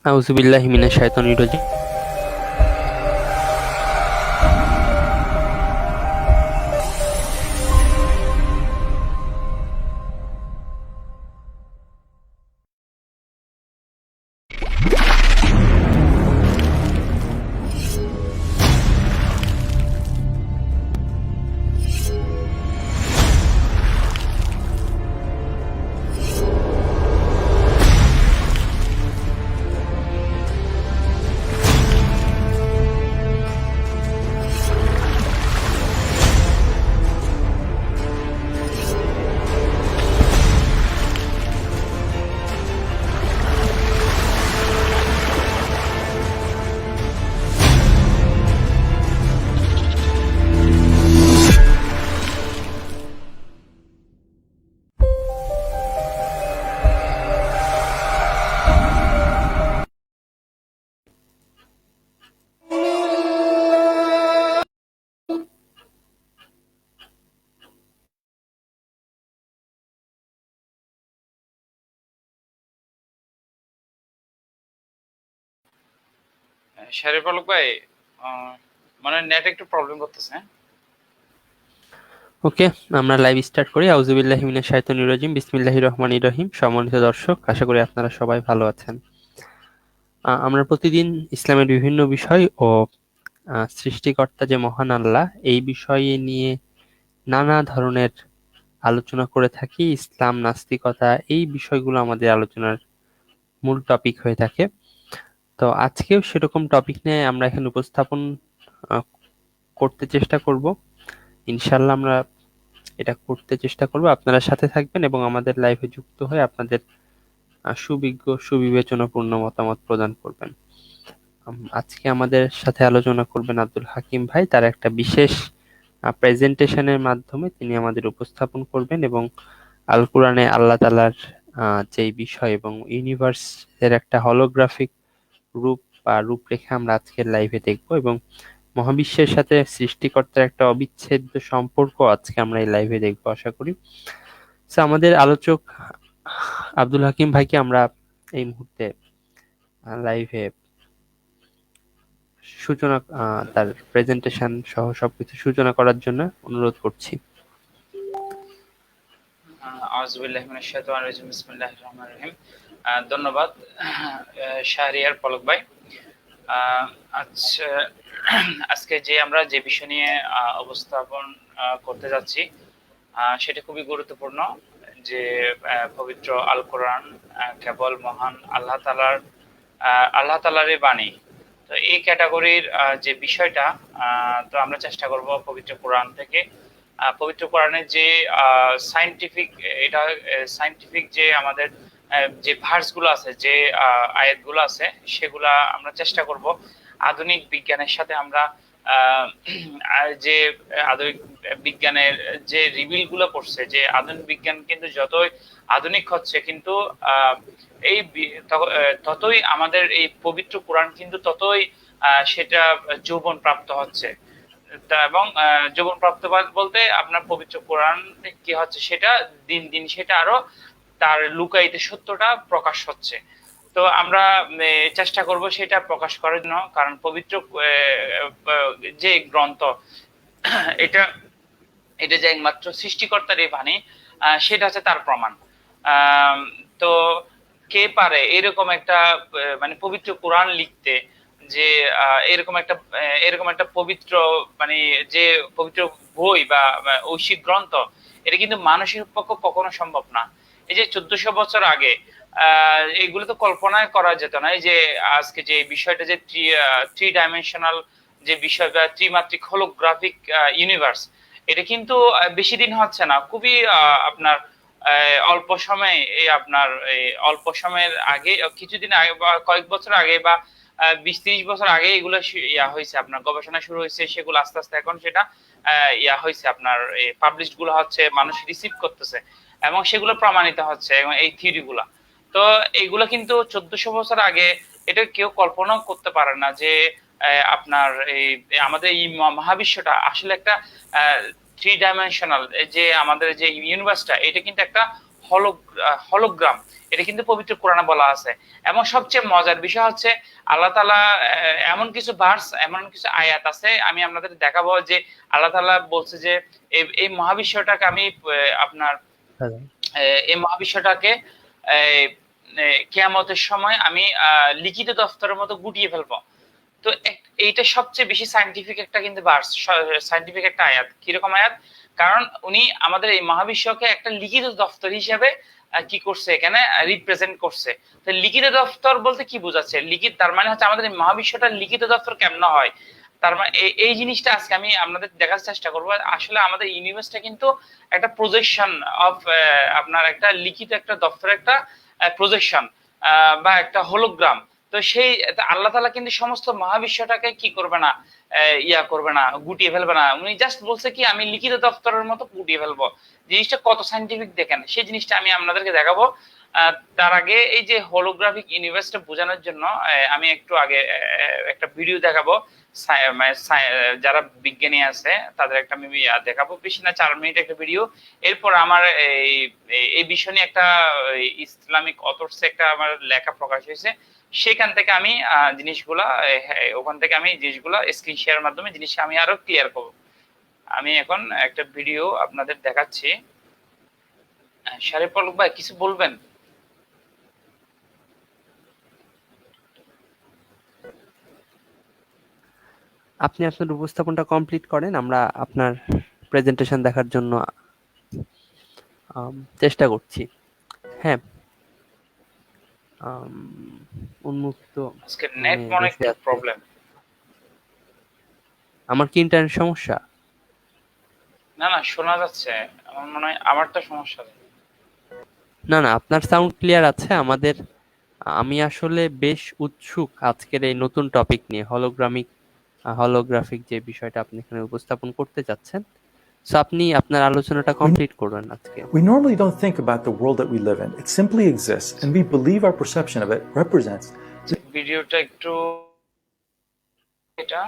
আউযুবিল্লাহি মিনাশ শাইতানির রাজিম। শরীফুল ভাই, মানে নেট একটু প্রবলেম করতেছে। ওকে, আমরা লাইভ স্টার্ট করি। আউযুবিল্লাহি মিনাশ শাইতানির রাজিম। বিসমিল্লাহির রহমানির রহিম। সম্মানিত দর্শক, আশা করি আপনারা সবাই ভালো আছেন। আমরা প্রতিদিন ইসলামের বিভিন্ন বিষয় ও সৃষ্টিকর্তা যে মহান আল্লাহ এই বিষয় নিয়ে নানা ধরনের আলোচনা করে থাকি। ইসলাম, নাস্তিকতা এই বিষয়গুলো আমাদের আলোচনার মূল টপিক হয়ে থাকে। তো আজকেও সেরকম টপিক নিয়ে আমরা এখানে উপস্থাপন আহ, করতে চেষ্টা করব। ইনশাআল্লাহ আমরা এটা করতে চেষ্টা করব। আপনারা সাথে থাকবেন এবং আমাদের লাইভে যুক্ত হয়ে আপনাদের সুবিজ্ঞ সুবিবেচনাপূর্ণ মতামত প্রদান করবেন। আজকে আমাদের সাথে আলোচনা করবেন আব্দুল হাকিম ভাই। তার একটা বিশেষ প্রেজেন্টেশনের মাধ্যমে তিনি আমাদের উপস্থাপন করবেন এবং আল কোরআনে আল্লাহ তাআলার যেই বিষয় এবং ইউনিভার্সের একটা হলোগ্রাফিক রূপ বা রূপরেখা আমরা আজকের লাইভে দেখব এবং মহাবিশ্বের সাথে সৃষ্টিকর্তার একটা অবিচ্ছেদ্য সম্পর্ক আজকে আমরা এই লাইভে দেখবো আশা করি। তো আমাদের আলোচক আব্দুল হাকিম ভাইকে আমরা এই মুহূর্তে লাইভে সূচনা তার প্রেজেন্টেশন সহ সবকিছু সূচনা করার জন্য অনুরোধ করছি। আউযুবিল্লাহি মিনাশ শাইতানির রাজিম। বিসমিল্লাহির রহমানির রহিম। ধন্যবাদ শাহরিয়ার পলক ভাই। আচ্ছা, আজকে আমরা যে বিষয় নিয়ে উপস্থাপন করতে যাচ্ছি সেটা খুবই গুরুত্বপূর্ণ। যে পবিত্র আল কোরআন কেবল মহান আল্লাহ তাআলারই বাণী। তো এই ক্যাটাগরির যে বিষয়টা, তো আমরা চেষ্টা করব পবিত্র কোরআন থেকে পবিত্র কোরআনের যে সায়েন্টিফিক এটা সায়েন্টিফিক যে আমাদের যে ভার্স গুলো আছে, যে আয়াতগুলো আছে, সেগুলা আমরা চেষ্টা করব আধুনিক বিজ্ঞানের সাথে আমরা যে আধুনিক বিজ্ঞানের যে রিভিল গুলো করছে, যে আধুনিক বিজ্ঞান কিন্তু যতই আধুনিক হচ্ছে কিন্তু এই ততই আমাদের এই পবিত্র কোরআন কিন্তু ততই সেটা যৌবন প্রাপ্ত হচ্ছে। এবং যৌবন প্রাপ্ত বলতে আপনার পবিত্র কোরআন কি হচ্ছে, সেটা দিন দিন সেটা আরো তার লুকায়িত সত্যটা প্রকাশ হচ্ছে। তো আমরা চেষ্টা করব সেটা প্রকাশ করার জন্য, কারণ পবিত্র যে গ্রন্থ এটা এটা যে একমাত্র সৃষ্টিকর্তার এই বাণী, সেটা হচ্ছে তার প্রমাণ। তো কে পারে এরকম একটা মানে পবিত্র কোরআন লিখতে, যে এরকম একটা পবিত্র মানে যে পবিত্র বই বা ঐশিক গ্রন্থ, এটা কিন্তু মানুষের পক্ষে কখনো সম্ভব না। এই যে 1400 বছর আগে এগুলো তো কল্পনায় করা যেত না। এই যে আজকে যে বিষয়টা, যে থ্রি ডাইমেনশনাল যে বিষয় বা ত্রিমাত্রিক হোলোগ্রাফিক ইউনিভার্স, এটা কিন্তু বেশি দিন হচ্ছে না, খুবই আপনার অল্প সময়ে অল্প সময়ের আগে, কিছুদিন আগে বা কয়েক বছর আগে বা 20-30 বছর আগে এগুলো হয়েছে, আপনার গবেষণা শুরু হয়েছে। সেগুলো আস্তে আস্তে এখন সেটা হয়েছে, আপনার পাবলিশড গুলো হচ্ছে, মানুষ রিসিভ করতেছে এবং সেগুলো প্রমাণিত হচ্ছে এবং এই থিওরি গুলা। তো এইগুলো কিন্তু 1400 বছর আগে এটা কেউ কল্পনাও করতে পারে না যে আপনার এই আমাদের এই মহাবিশ্বটা আসলে একটা থ্রি ডাইমেনশনাল, যে আমাদের যে ইউনিভার্সটা, এটা কিন্তু একটা হলোগ্রাম, এটা কিন্তু পবিত্র কোরআনে বলা আছে। এবং সবচেয়ে মজার বিষয় হচ্ছে আল্লাহ তাআলা এমন কিছু ভার্স, এমন কিছু আয়াত আছে, আমি আপনাদের দেখাবো যে আল্লাহ তাআলা বলছে যে এই মহাবিশ্বটাকে আমি আপনার হ্যালো। এই মহাবিশ্বটাকে কিয়ামতের সময় আমি লিখিত দফতরের মতো গুটিয়ে ফেলবো। তো এইটা সবচেয়ে বেশি সায়েন্টিফিক একটা কিন্তু ভার্স, সায়েন্টিফিক একটা আয়াত। কিরকম আয়াত? কারণ উনি আমাদের এই মহাবিশ্বকে একটা লিখিত দফতর হিসেবে কি করছে, এখানে রিপ্রেজেন্ট করছে। তো লিখিত দফতর বলতে কি বোঝাচ্ছে? লিখিত তার মানে হচ্ছে আমাদের এই মহাবিশ্বটা লিখিত দফতর কেমন হয়, তার মানে এই জিনিসটা আজকে আমি আপনাদের দেখার চেষ্টা করবো। আসলে আমাদের ইউনিভার্সটা কিন্তু একটা প্রজেকশন অফ আপনার একটা লিখিত একটা দফতর, একটা প্রজেকশন বা একটা হোলোগ্রাম। তো সেই আল্লাহ তাআলা কিন্তু সমস্ত মহাবিশ্বটাকে কি করবে না, ইয়া করবে না, গুটিয়ে ফেলবে না। উনি জাস্ট বলছে কি আমি লিখিত দপ্তরের মতো গুটিয়ে ফেলবো। জিনিসটা কত সাইন্টিফিক দেখেন, সেই জিনিসটা আমি আপনাদেরকে দেখাবো। তার আগে এই যে হোলোগ্রাফিক ইউনিভার্সটা বোঝানোর জন্য আমি একটু আগে একটা ভিডিও দেখাবো। যারা বিজ্ঞানী আছে তাদের একটা আমি দেখাবো, বেশি না 4 মিনিট একটা ভিডিও। এরপর আমার এই বিষয় নিয়ে একটা ইসলামিক অথর্স একটা আমার লেখা প্রকাশ হয়েছে, সেখান থেকে আমি জিনিসগুলা ওখান থেকে আমি জিনিসগুলা স্ক্রিন শেয়ারের মাধ্যমে জিনিসটা আমি আরো ক্লিয়ার করব। আমি এখন একটা ভিডিও আপনাদের দেখাচ্ছি। শারিফুল ভাই কিছু বলবেন? আপনি আপনার উপস্থাপনটা কমপ্লিট করেন, আমরা আপনার প্রেজেন্টেশন দেখার জন্য চেষ্টা করছি। হ্যাঁ, উন্মুক্ত আজকে নেট মনে বসে একটু আছে। প্রবলেম। আমার কি ইন্টারনেট সমস্যা? না না, শোনা যাচ্ছে। আমার মনে হয় আমারটা সমস্যা নেই। না না, আপনার সাউন্ড ক্লিয়ার আছে। আমি আসলে বেশ উৎসুক আজকের এই নতুন টপিক নিয়ে, হলোগ্রাফিক যে বিষয়টা আপনি এখানে উপস্থাপন করতে যাচ্ছেন। সো আপনি আপনার আলোচনাটা কমপ্লিট করবেন আজকে। We normally don't think about the world that we live in. It simply exists, and we believe our perception of it represents. ভিডিওটা একটু এটা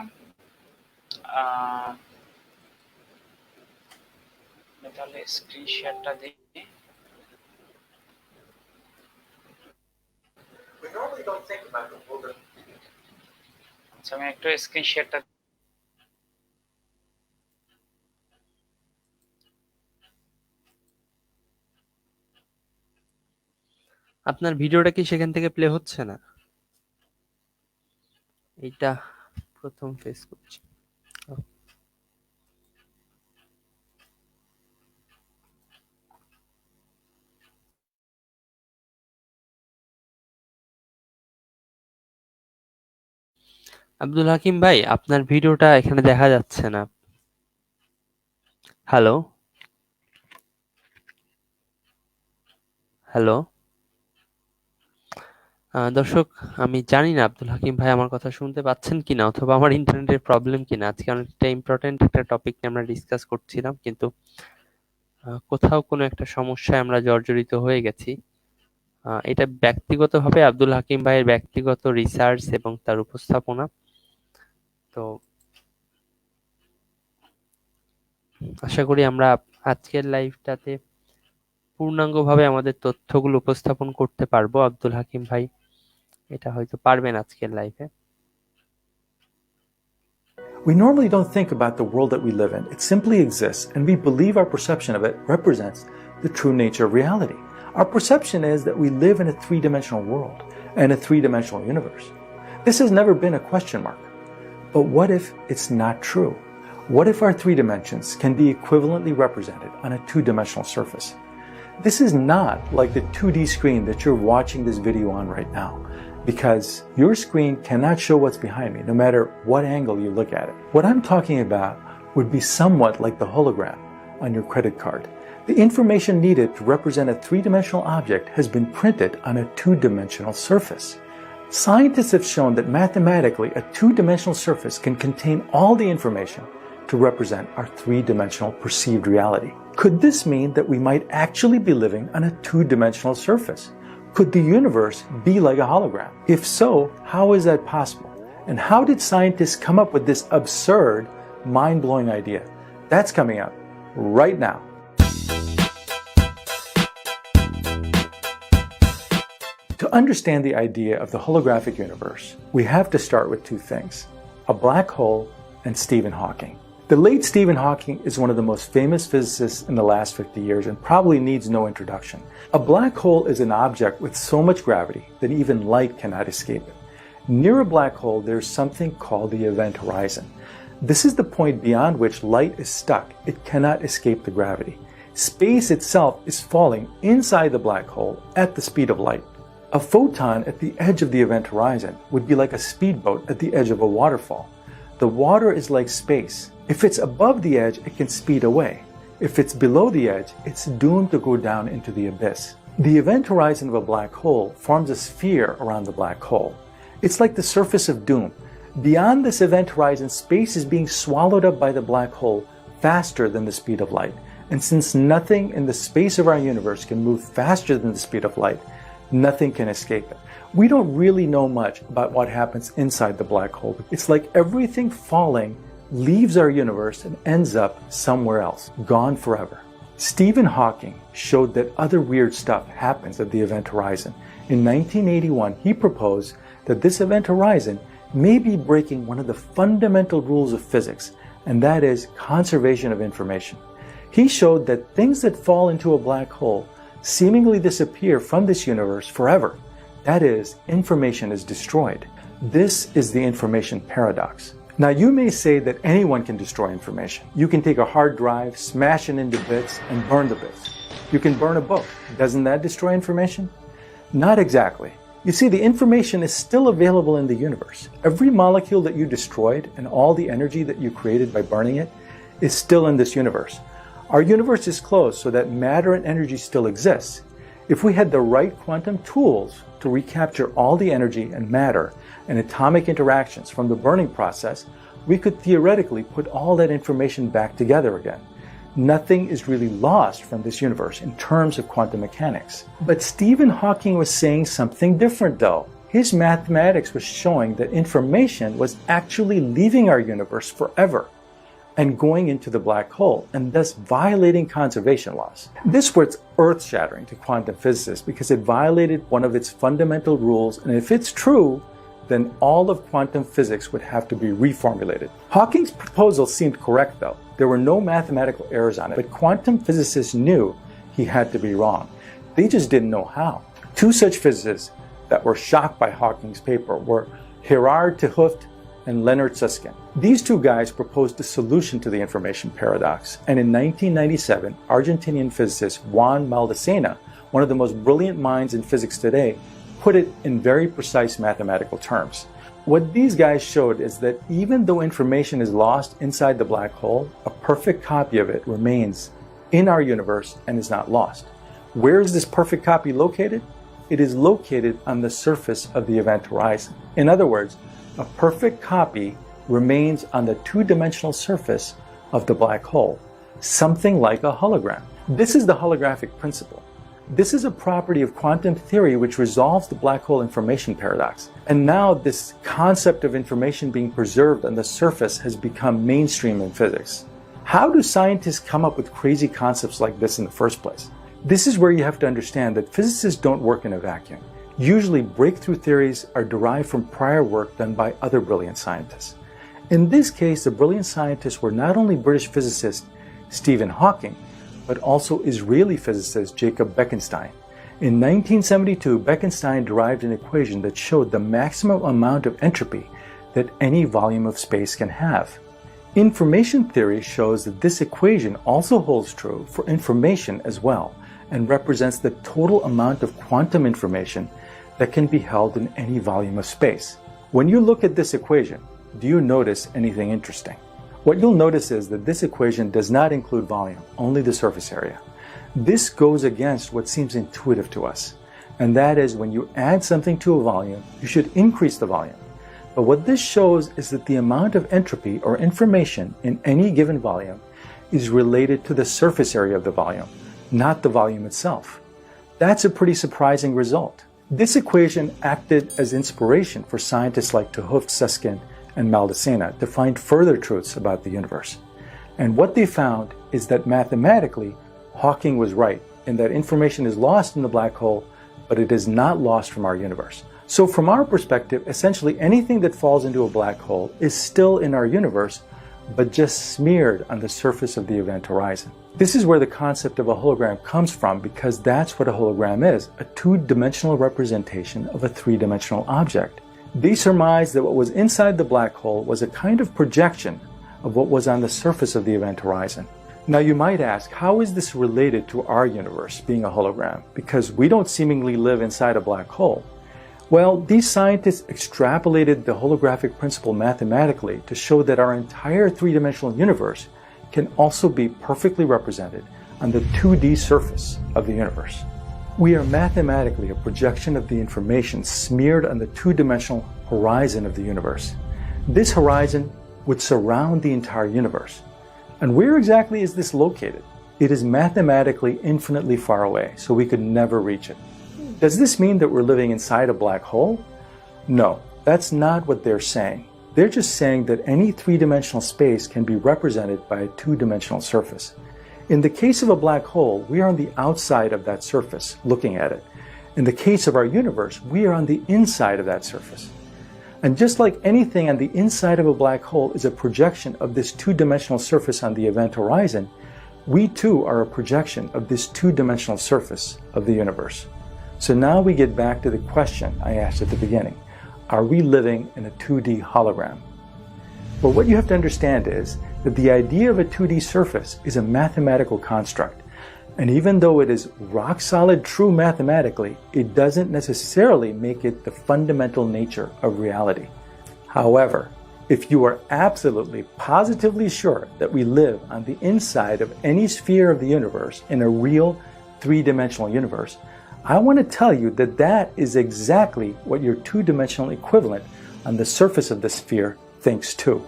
তাহলে স্ক্রিন শেয়ারটা দিই। We normally don't think about the world that আচ্ছা, আমি একটু screen শেয়ারটা আপনার ভিডিওটা কি সেখান থেকে প্লে হচ্ছে না? এইটা প্রথম ফেস করছি। আব্দুল হাকিম ভাই, আপনার ভিডিওটা এখানে দেখা যাচ্ছে না। হ্যালো হ্যালো দর্শক, আমি জানি না আব্দুল হাকিম ভাই আমার কথা শুনতে পাচ্ছেন কিনা, অথবা আমার ইন্টারনেটের প্রবলেম কিনা। আজকে অনেকটা ইম্পর্টেন্ট একটা টপিক নিয়ে আমরা ডিসকাস করছিলাম, কিন্তু কোথাও কোনো একটা সমস্যায় আমরা জর্জরিত হয়ে গেছি। এটা ব্যক্তিগতভাবে আব্দুল হাকিম ভাইয়ের ব্যক্তিগত রিসার্চ এবং তার উপস্থাপনা। তো আশা করি আমরা আজকের লাইভটাতে পূর্ণাঙ্গভাবে আমাদের তথ্যগুলো উপস্থাপন করতে পারবো। আব্দুল হাকিম ভাই এটা হয়তো পারবেন আজকের লাইভে। We normally don't think about the world that we live in. It simply exists, and we believe our perception of it represents the true nature of reality. Our perception is that we live in a three-dimensional world and a three-dimensional universe. This has never been a question mark. But what if it's not true? What if our three dimensions can be equivalently represented on a two-dimensional surface? This is not like the 2D screen that you're watching this video on right now, because your screen cannot show what's behind me, no matter what angle you look at it. What I'm talking about would be somewhat like the hologram on your credit card. The information needed to represent a three-dimensional object has been printed on a two-dimensional surface. Scientists have shown that mathematically a two-dimensional surface can contain all the information to represent our three-dimensional perceived reality. Could this mean that we might actually be living on a two-dimensional surface? Could the universe be like a hologram? If so, how is that possible? And how did scientists come up with this absurd, mind-blowing idea? That's coming up right now. To understand the idea of the holographic universe, we have to start with two things: a black hole and Stephen Hawking. The late Stephen Hawking is one of the most famous physicists in the last 50 years and probably needs no introduction. A black hole is an object with so much gravity that even light cannot escape it. Near a black hole, there's something called the event horizon. This is the point beyond which light is stuck. It cannot escape the gravity. Space itself is falling inside the black hole at the speed of light. A photon at the edge of the event horizon would be like a speedboat at the edge of a waterfall. The water is like space. If it's above the edge, it can speed away. If it's below the edge, it's doomed to go down into the abyss. The event horizon of a black hole forms a sphere around the black hole. It's like the surface of doom. Beyond this event horizon, space is being swallowed up by the black hole faster than the speed of light. And since nothing in the space of our universe can move faster than the speed of light, nothing can escape it. We don't really know much about what happens inside the black hole. It's like everything falling leaves our universe and ends up somewhere else, gone forever. Stephen Hawking showed that other weird stuff happens at the event horizon. In 1981, he proposed that this event horizon may be breaking one of the fundamental rules of physics, and that is conservation of information. He showed that things that fall into a black hole seemingly disappear from this universe forever. That is, information is destroyed. This is the information paradox. Now, you may say that anyone can destroy information. You can take a hard drive, smash it into bits, and burn the bits. You can burn a book. Doesn't that destroy information? Not exactly. You see, the information is still available in the universe. Every molecule that you destroyed and all the energy that you created by burning it is still in this universe. Our universe is closed so that matter and energy still exists. If we had the right quantum tools to recapture all the energy and matter and atomic interactions from the burning process, we could theoretically put all that information back together again. Nothing is really lost from this universe in terms of quantum mechanics. But Stephen Hawking was saying something different though. His mathematics was showing that information was actually leaving our universe forever and going into the black hole, and thus violating conservation laws. This was earth-shattering to quantum physicists because it violated one of its fundamental rules, and if it's true, then all of quantum physics would have to be reformulated. Hawking's proposal seemed correct though. There were no mathematical errors on it, but quantum physicists knew he had to be wrong. They just didn't know how. Two such physicists that were shocked by Hawking's paper were Gerard 't Hooft and Leonard Susskind. These two guys proposed a solution to the information paradox, and in 1997, Argentinian physicist Juan Maldacena, one of the most brilliant minds in physics today, put it in very precise mathematical terms. What these guys showed is that even though information is lost inside the black hole, a perfect copy of it remains in our universe and is not lost. Where is this perfect copy located? It is located on the surface of the event horizon. In other words, a perfect copy remains on the two-dimensional surface of the black hole, something like a hologram. This is the holographic principle. This is a property of quantum theory which resolves the black hole information paradox. And now this concept of information being preserved on the surface has become mainstream in physics. How do scientists come up with crazy concepts like this in the first place? This is where you have to understand that physicists don't work in a vacuum. Usually breakthrough theories are derived from prior work done by other brilliant scientists. In this case, the brilliant scientists were not only British physicist Stephen Hawking, but also Israeli physicist Jacob Bekenstein. In 1972, Bekenstein derived an equation that showed the maximum amount of entropy that any volume of space can have. Information theory shows that this equation also holds true for information as well, and represents the total amount of quantum information that can be held in any volume of space. When you look at this equation, do you notice anything interesting? What you'll notice is that this equation does not include volume, only the surface area. This goes against what seems intuitive to us, and that is when you add something to a volume, you should increase the volume. But what this shows is that the amount of entropy or information in any given volume is related to the surface area of the volume, not the volume itself. That's a pretty surprising result. This equation acted as inspiration for scientists like 't Hooft, Susskind, and Maldacena to find further truths about the universe. And what they found is that mathematically, Hawking was right in that information is lost in the black hole, but it is not lost from our universe. So from our perspective, essentially anything that falls into a black hole is still in our universe, but just smeared on the surface of the event horizon. This is where the concept of a hologram comes from, because that's what a hologram is, a two-dimensional representation of a three-dimensional object. They surmised that what was inside the black hole was a kind of projection of what was on the surface of the event horizon. Now you might ask, how is this related to our universe being a hologram? Because we don't seemingly live inside a black hole. Well, these scientists extrapolated the holographic principle mathematically to show that our entire three-dimensional universe can also be perfectly represented on the 2D surface of the universe. We are mathematically a projection of the information smeared on the two-dimensional horizon of the universe. This horizon would surround the entire universe. And where exactly is this located? It is mathematically infinitely far away, so we could never reach it. Does this mean that we're living inside a black hole? No, that's not what they're saying. They're just saying that any three-dimensional space can be represented by a two-dimensional surface. In the case of a black hole, we are on the outside of that surface, looking at it. In the case of our universe, we are on the inside of that surface. And just like anything on the inside of a black hole is a projection of this two-dimensional surface on the event horizon, we too are a projection of this two-dimensional surface of the universe. So now we get back to the question I asked at the beginning. Are we living in a 2D hologram? But what you have to understand is that the idea of a 2D surface is a mathematical construct. And even though it is rock solid true mathematically, it doesn't necessarily make it the fundamental nature of reality. However, if you are absolutely positively sure that we live on the inside of any sphere of the universe in a real three-dimensional universe, I want to tell you that that is exactly what your two-dimensional equivalent on the surface of the sphere thinks too.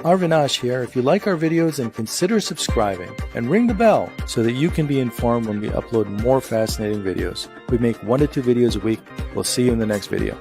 Arvinash here. If you like our videos, then consider subscribing and ring the bell so that you can be informed when we upload more fascinating videos. We make 1 to 2 videos a week. We'll see you in the next video.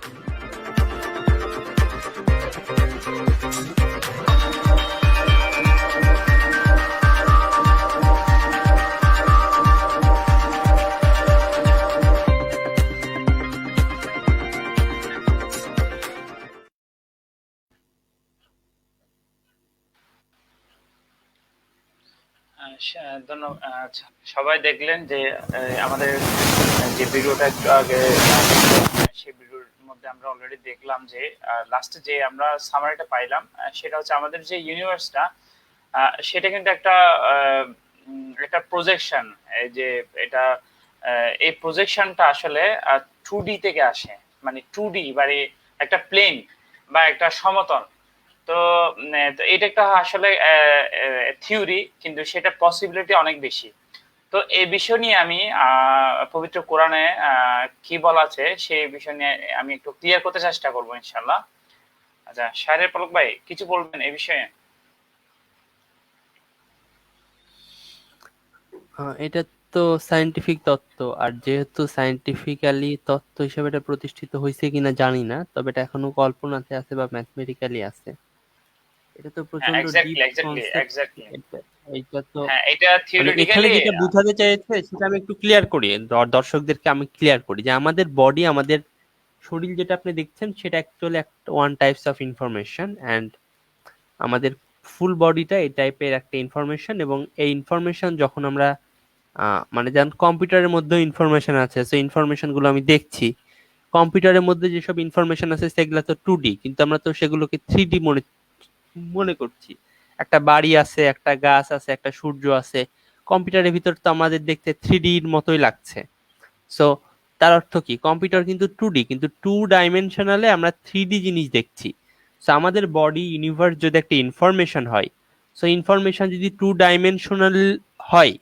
ধন্যবাদ। সবাই দেখলেন যে আমাদের যে ভিডিওটা একটু আগে সেই ভিডিওর মধ্যে আমরা অলরেডি দেখলাম যে লাস্টে যে আমরা সামারিটা পাইলাম সেটা হচ্ছে আমাদের যে ইউনিভার্সটা সেটা কিন্তু একটা একটা প্রজেকশন। এই যে এটা এই প্রজেকশনটা আসলে 2D থেকে আসে, মানে 2D মানে একটা প্লেন বা একটা সমতল। তো এটা একটা আসলে থিওরি, কিন্তু সেটা পসিবিলিটি অনেক বেশি। তো এই বিষয় নিয়ে আমি পবিত্র কোরআনে কি বলা আছে সেই বিষয় নিয়ে আমি একটু ক্লিয়ার করতে চেষ্টা করবো ইনশাল্লাহ। আচ্ছা, শাহরিয়ার পলক ভাই কিছু বলবেন এই বিষয়ে? এটা তো সায়েন্টিফিক তত্ত্ব, আর যেহেতু সায়েন্টিফিক্যালি তত্ত্ব হিসেবে এটা প্রতিষ্ঠিত হয়েছে কিনা জানি না, তবে এটা এখনো কল্পনাতে আছে বা ম্যাথমেটিক্যালি আছে। এটা তো প্রচন্ড ডিপ কনসেপ্ট। এটা তো এটা মানে এখানে থিওরিটিক্যালি যেটা বোঝাতে চাইছে সেটা আমি একটু ক্লিয়ার করি, দর্শকদেরকে আমি ক্লিয়ার করি যে আমাদের বডি, আমাদের শরীর যেটা আপনি দেখছেন সেটা অ্যাকচুয়ালি একটা one types of information, and আমাদের ফুল বডিটা এই টাইপের একটা ইনফরমেশন। এবং এই ইনফরমেশন যখন আমরা মানে যেমন কম্পিউটারের মধ্যে ইনফরমেশন আছে, সেই ইনফরমেশন গুলো আমি দেখছি, কম্পিউটারের মধ্যে যেসব ইনফরমেশন আছে সেগুলো তো 2D, কিন্তু আমরা তো সেগুলোকে 3D মনে করছি। একটা বাড়ি আছে, একটা গাছ আছে, একটা সূর্য আছে, কম্পিউটারের ভিতর তো আমাদের দেখতে 3D এর মতোই লাগছে। সো তার অর্থ কি, কম্পিউটার কিন্তু 2D, কিন্তু 2 ডাইমেনশনালে আমরা 3D জিনিস দেখছি। সো আমাদের বডি ইউনিভার্স যদি একটা ইনফরমেশন হয়, সো ইনফরমেশন যদি 2 ডাইমেনশনাল হয়,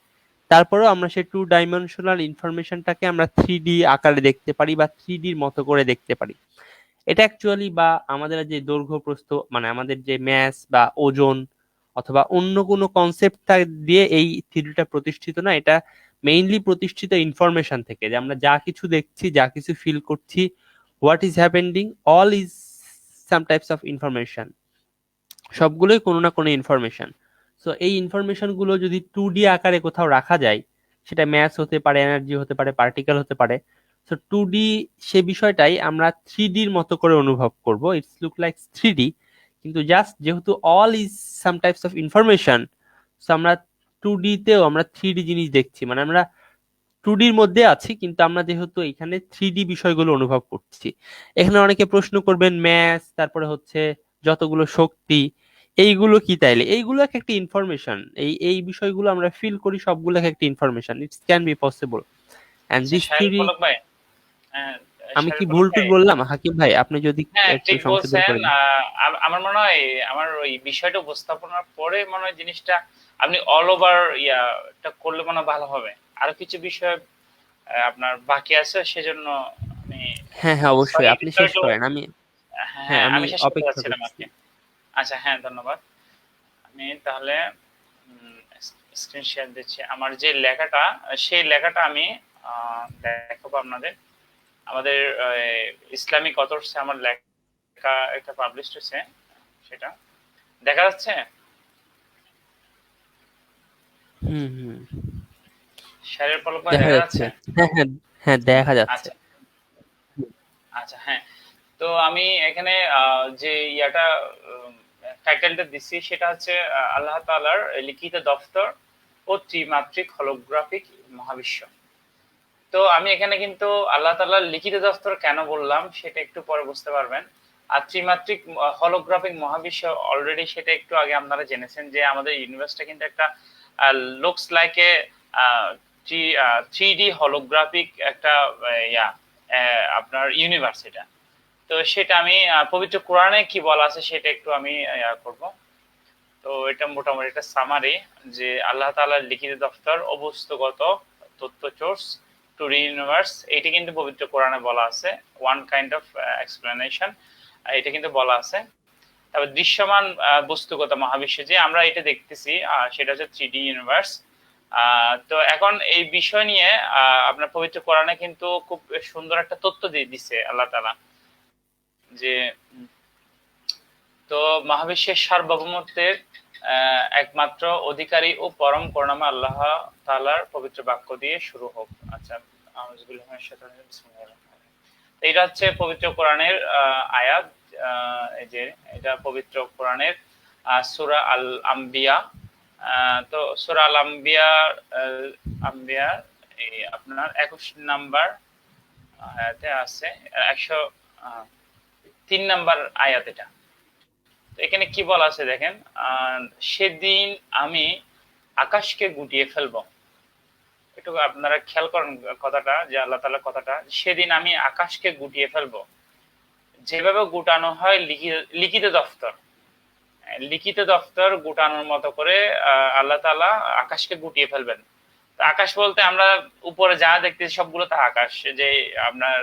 তারপরেও আমরা সেই 2 ডাইমেনশনাল ইনফরমেশনটাকে আমরা 3D আকারে দেখতে পারি বা 3D এর মতো করে দেখতে পারি। এটা অ্যাকচুয়ালি বা আমাদের যে দৈর্ঘ্য প্রস্থ, মানে আমাদের যে ম্যাস বা ওজন অথবা অন্য কোনো কনসেপ্টটা দিয়ে এই থিওরিটা প্রতিষ্ঠিত না। এটা মেইনলি প্রতিষ্ঠিত ইনফরমেশন থেকে, যে আমরা যা কিছু দেখছি, যা কিছু ফিল করছি, what is happening, all is some types of information. সবগুলোই কোনো না কোনো ইনফরমেশন। সো এই ইনফরমেশন গুলো যদি 2D আকারে কোথাও রাখা যায়, সেটা ম্যাথস হতে পারে, এনার্জি হতে পারে, পার্টিকেল হতে পারে। সো 2D সে বিষয়টাই আমরা 3Dর মতো করে অনুভব করব। ইটস লুক লাইক 3D, কিন্তু জাস্ট যেহেতু all is some types of information, so আমরা 2D তেও আমরা 3D জিনিস দেখছি, মানে আমরা 2Dর মধ্যে আছি, কিন্তু আমরা যেহেতু এখানে 3D বিষয়গুলো অনুভব করছি। এখানে অনেকে প্রশ্ন করবেন ম্যাথস, তারপরে হচ্ছে যতগুলো শক্তি, এইগুলো কি? তাইলে এইগুলো এক একটা ইনফরমেশন। এই এই বিষয়গুলো আমরা ফিল করি, সবগুলো এক একটা information. It's can be possible and আচ্ছা দিস শাহরুখ থিওরি। পলক ভাই, হ্যাঁ, আমি কি শাহরুখ ভুল পলক টুল ভাই, বললাম হাকিম ভাই? আপনি যদি হ্যাঁ একটু ঠিক সংশোধন বলছেন। করে দিন। আমার মনে হয় আমার ওই বিষয়টা উপস্থাপনার পরে মনে হয় জিনিসটা আপনি অল ওভার ইয়াটা করলে মনে হয় ভালো হবে। আরো কিছু বিষয় আপনার বাকি আছে, সেজন্য আমি হ্যাঁ হ্যাঁ, অবশ্যই সরি আপনি শেষ করেন। আমি, হ্যাঁ হ্যাঁ আমি আমি শেষ করতে অপেক্ষা যাচ্ছিলাম আর করছি। কি। আচ্ছা হ্যাঁ, ধন্যবাদ। আমি তাহলে স্ক্রিন শেয়ার দিচ্ছি। আমার যে লেখাটা, সেই লেখাটা আমি দেখাবো আপনাদের। আমাদের ইসলামিক অথর্সে আমার লেখা একটা পাবলিশ হয়েছে, সেটা দেখা যাচ্ছে। হুম হুম, শারের পলক ভাই দেখা দেখা যাচ্ছে। যাচ্ছে? হ্যাঁ হ্যাঁ, হ্যাঁ দেখা যাচ্ছে। আচ্ছা আচ্ছা হ্যাঁ। তো আমি এখানে যে ইয়াটা টাইটেলটা দিচ্ছি সেটা হচ্ছে আল্লাহ তাআলার লিখিত দফতর ও ত্রিমাত্রিক হলোগ্রাফিক মহাবিশ্ব। তো আমি এখানে কিন্তু আল্লাহ তাআলার লিখিত দফতর কেন বললাম সেটা একটু পরে বুঝতে পারবেন। আর ত্রিমাত্রিক হলোগ্রাফিক মহাবিশ্ব অলরেডি সেটা একটু আগে আপনারা জেনেছেন যে আমাদের ইউনিভার্সটা কিন্তু একটা looks like A three D holographic একটা ইয়া আপনার ইউনিভার্স এটা। তো সেটা আমি পবিত্র কোরআনে কি বলা আছে সেটা একটু আমি করব। তো এটা মোটামুটি একটা সামারি, যে আল্লাহ তাআলার লিখিত দফতর ও বস্তুগত তথ্য সোর্স টু ইউনিভার্স, এটা কিন্তু পবিত্র কোরআনে বলা আছে। ওয়ান কাইন্ড অফ এক্সপ্লেনেশন, এটা কিন্তু বলা আছে। তারপর দৃশ্যমান বস্তুগত মহাবিশ্ব যে আমরা এটা দেখতেছি, সেটা হচ্ছে 3D ইউনিভার্স। তো এখন এই বিষয় নিয়ে আপনার পবিত্র কোরআনে কিন্তু খুব সুন্দর একটা তথ্য দিয়ে দিছে আল্লাহ তাআলা, যে তো মহাবিশ্বের সার্বভৌমত্বের একমাত্র অধিকারী ও পরম করুণাময় আল্লাহ তাআলার পবিত্র বাক্য দিয়ে শুরু হোক। আচ্ছা, আউযুবিল্লাহি মিনাশ শাইতানির রাজিম, বিসমিল্লাহির রহমানির রহিম। এটা হচ্ছে পবিত্র কোরআনের আয়াত। এই যে এটা পবিত্র কোরআনের সূরা আল আম্বিয়া। তো সূরা আল আম্বিয়া, আম্বিয়া এই আপনার 21 নাম্বার আয়াতে আছে, 103 নাম্বার আয়াত এটা। এখানে কি বলা আছে দেখেন, সেদিন আমি আকাশকে গুটিয়ে ফেলবো। একটু আপনারা খেয়াল করেন কথাটা, যে আল্লাহ তাআলার কথাটা, সেদিন আমি আকাশকে গুটিয়ে ফেলবো। যেভাবে গুটানো হয় লিখিত দফতর, লিখিত দফতর গুটানোর মতো করে আল্লাহ তাআলা আকাশকে গুটিয়ে ফেলবেন। আকাশ বলতে আমরা উপরে যা দেখতেছি সবগুলো তো আকাশ, যে আপনার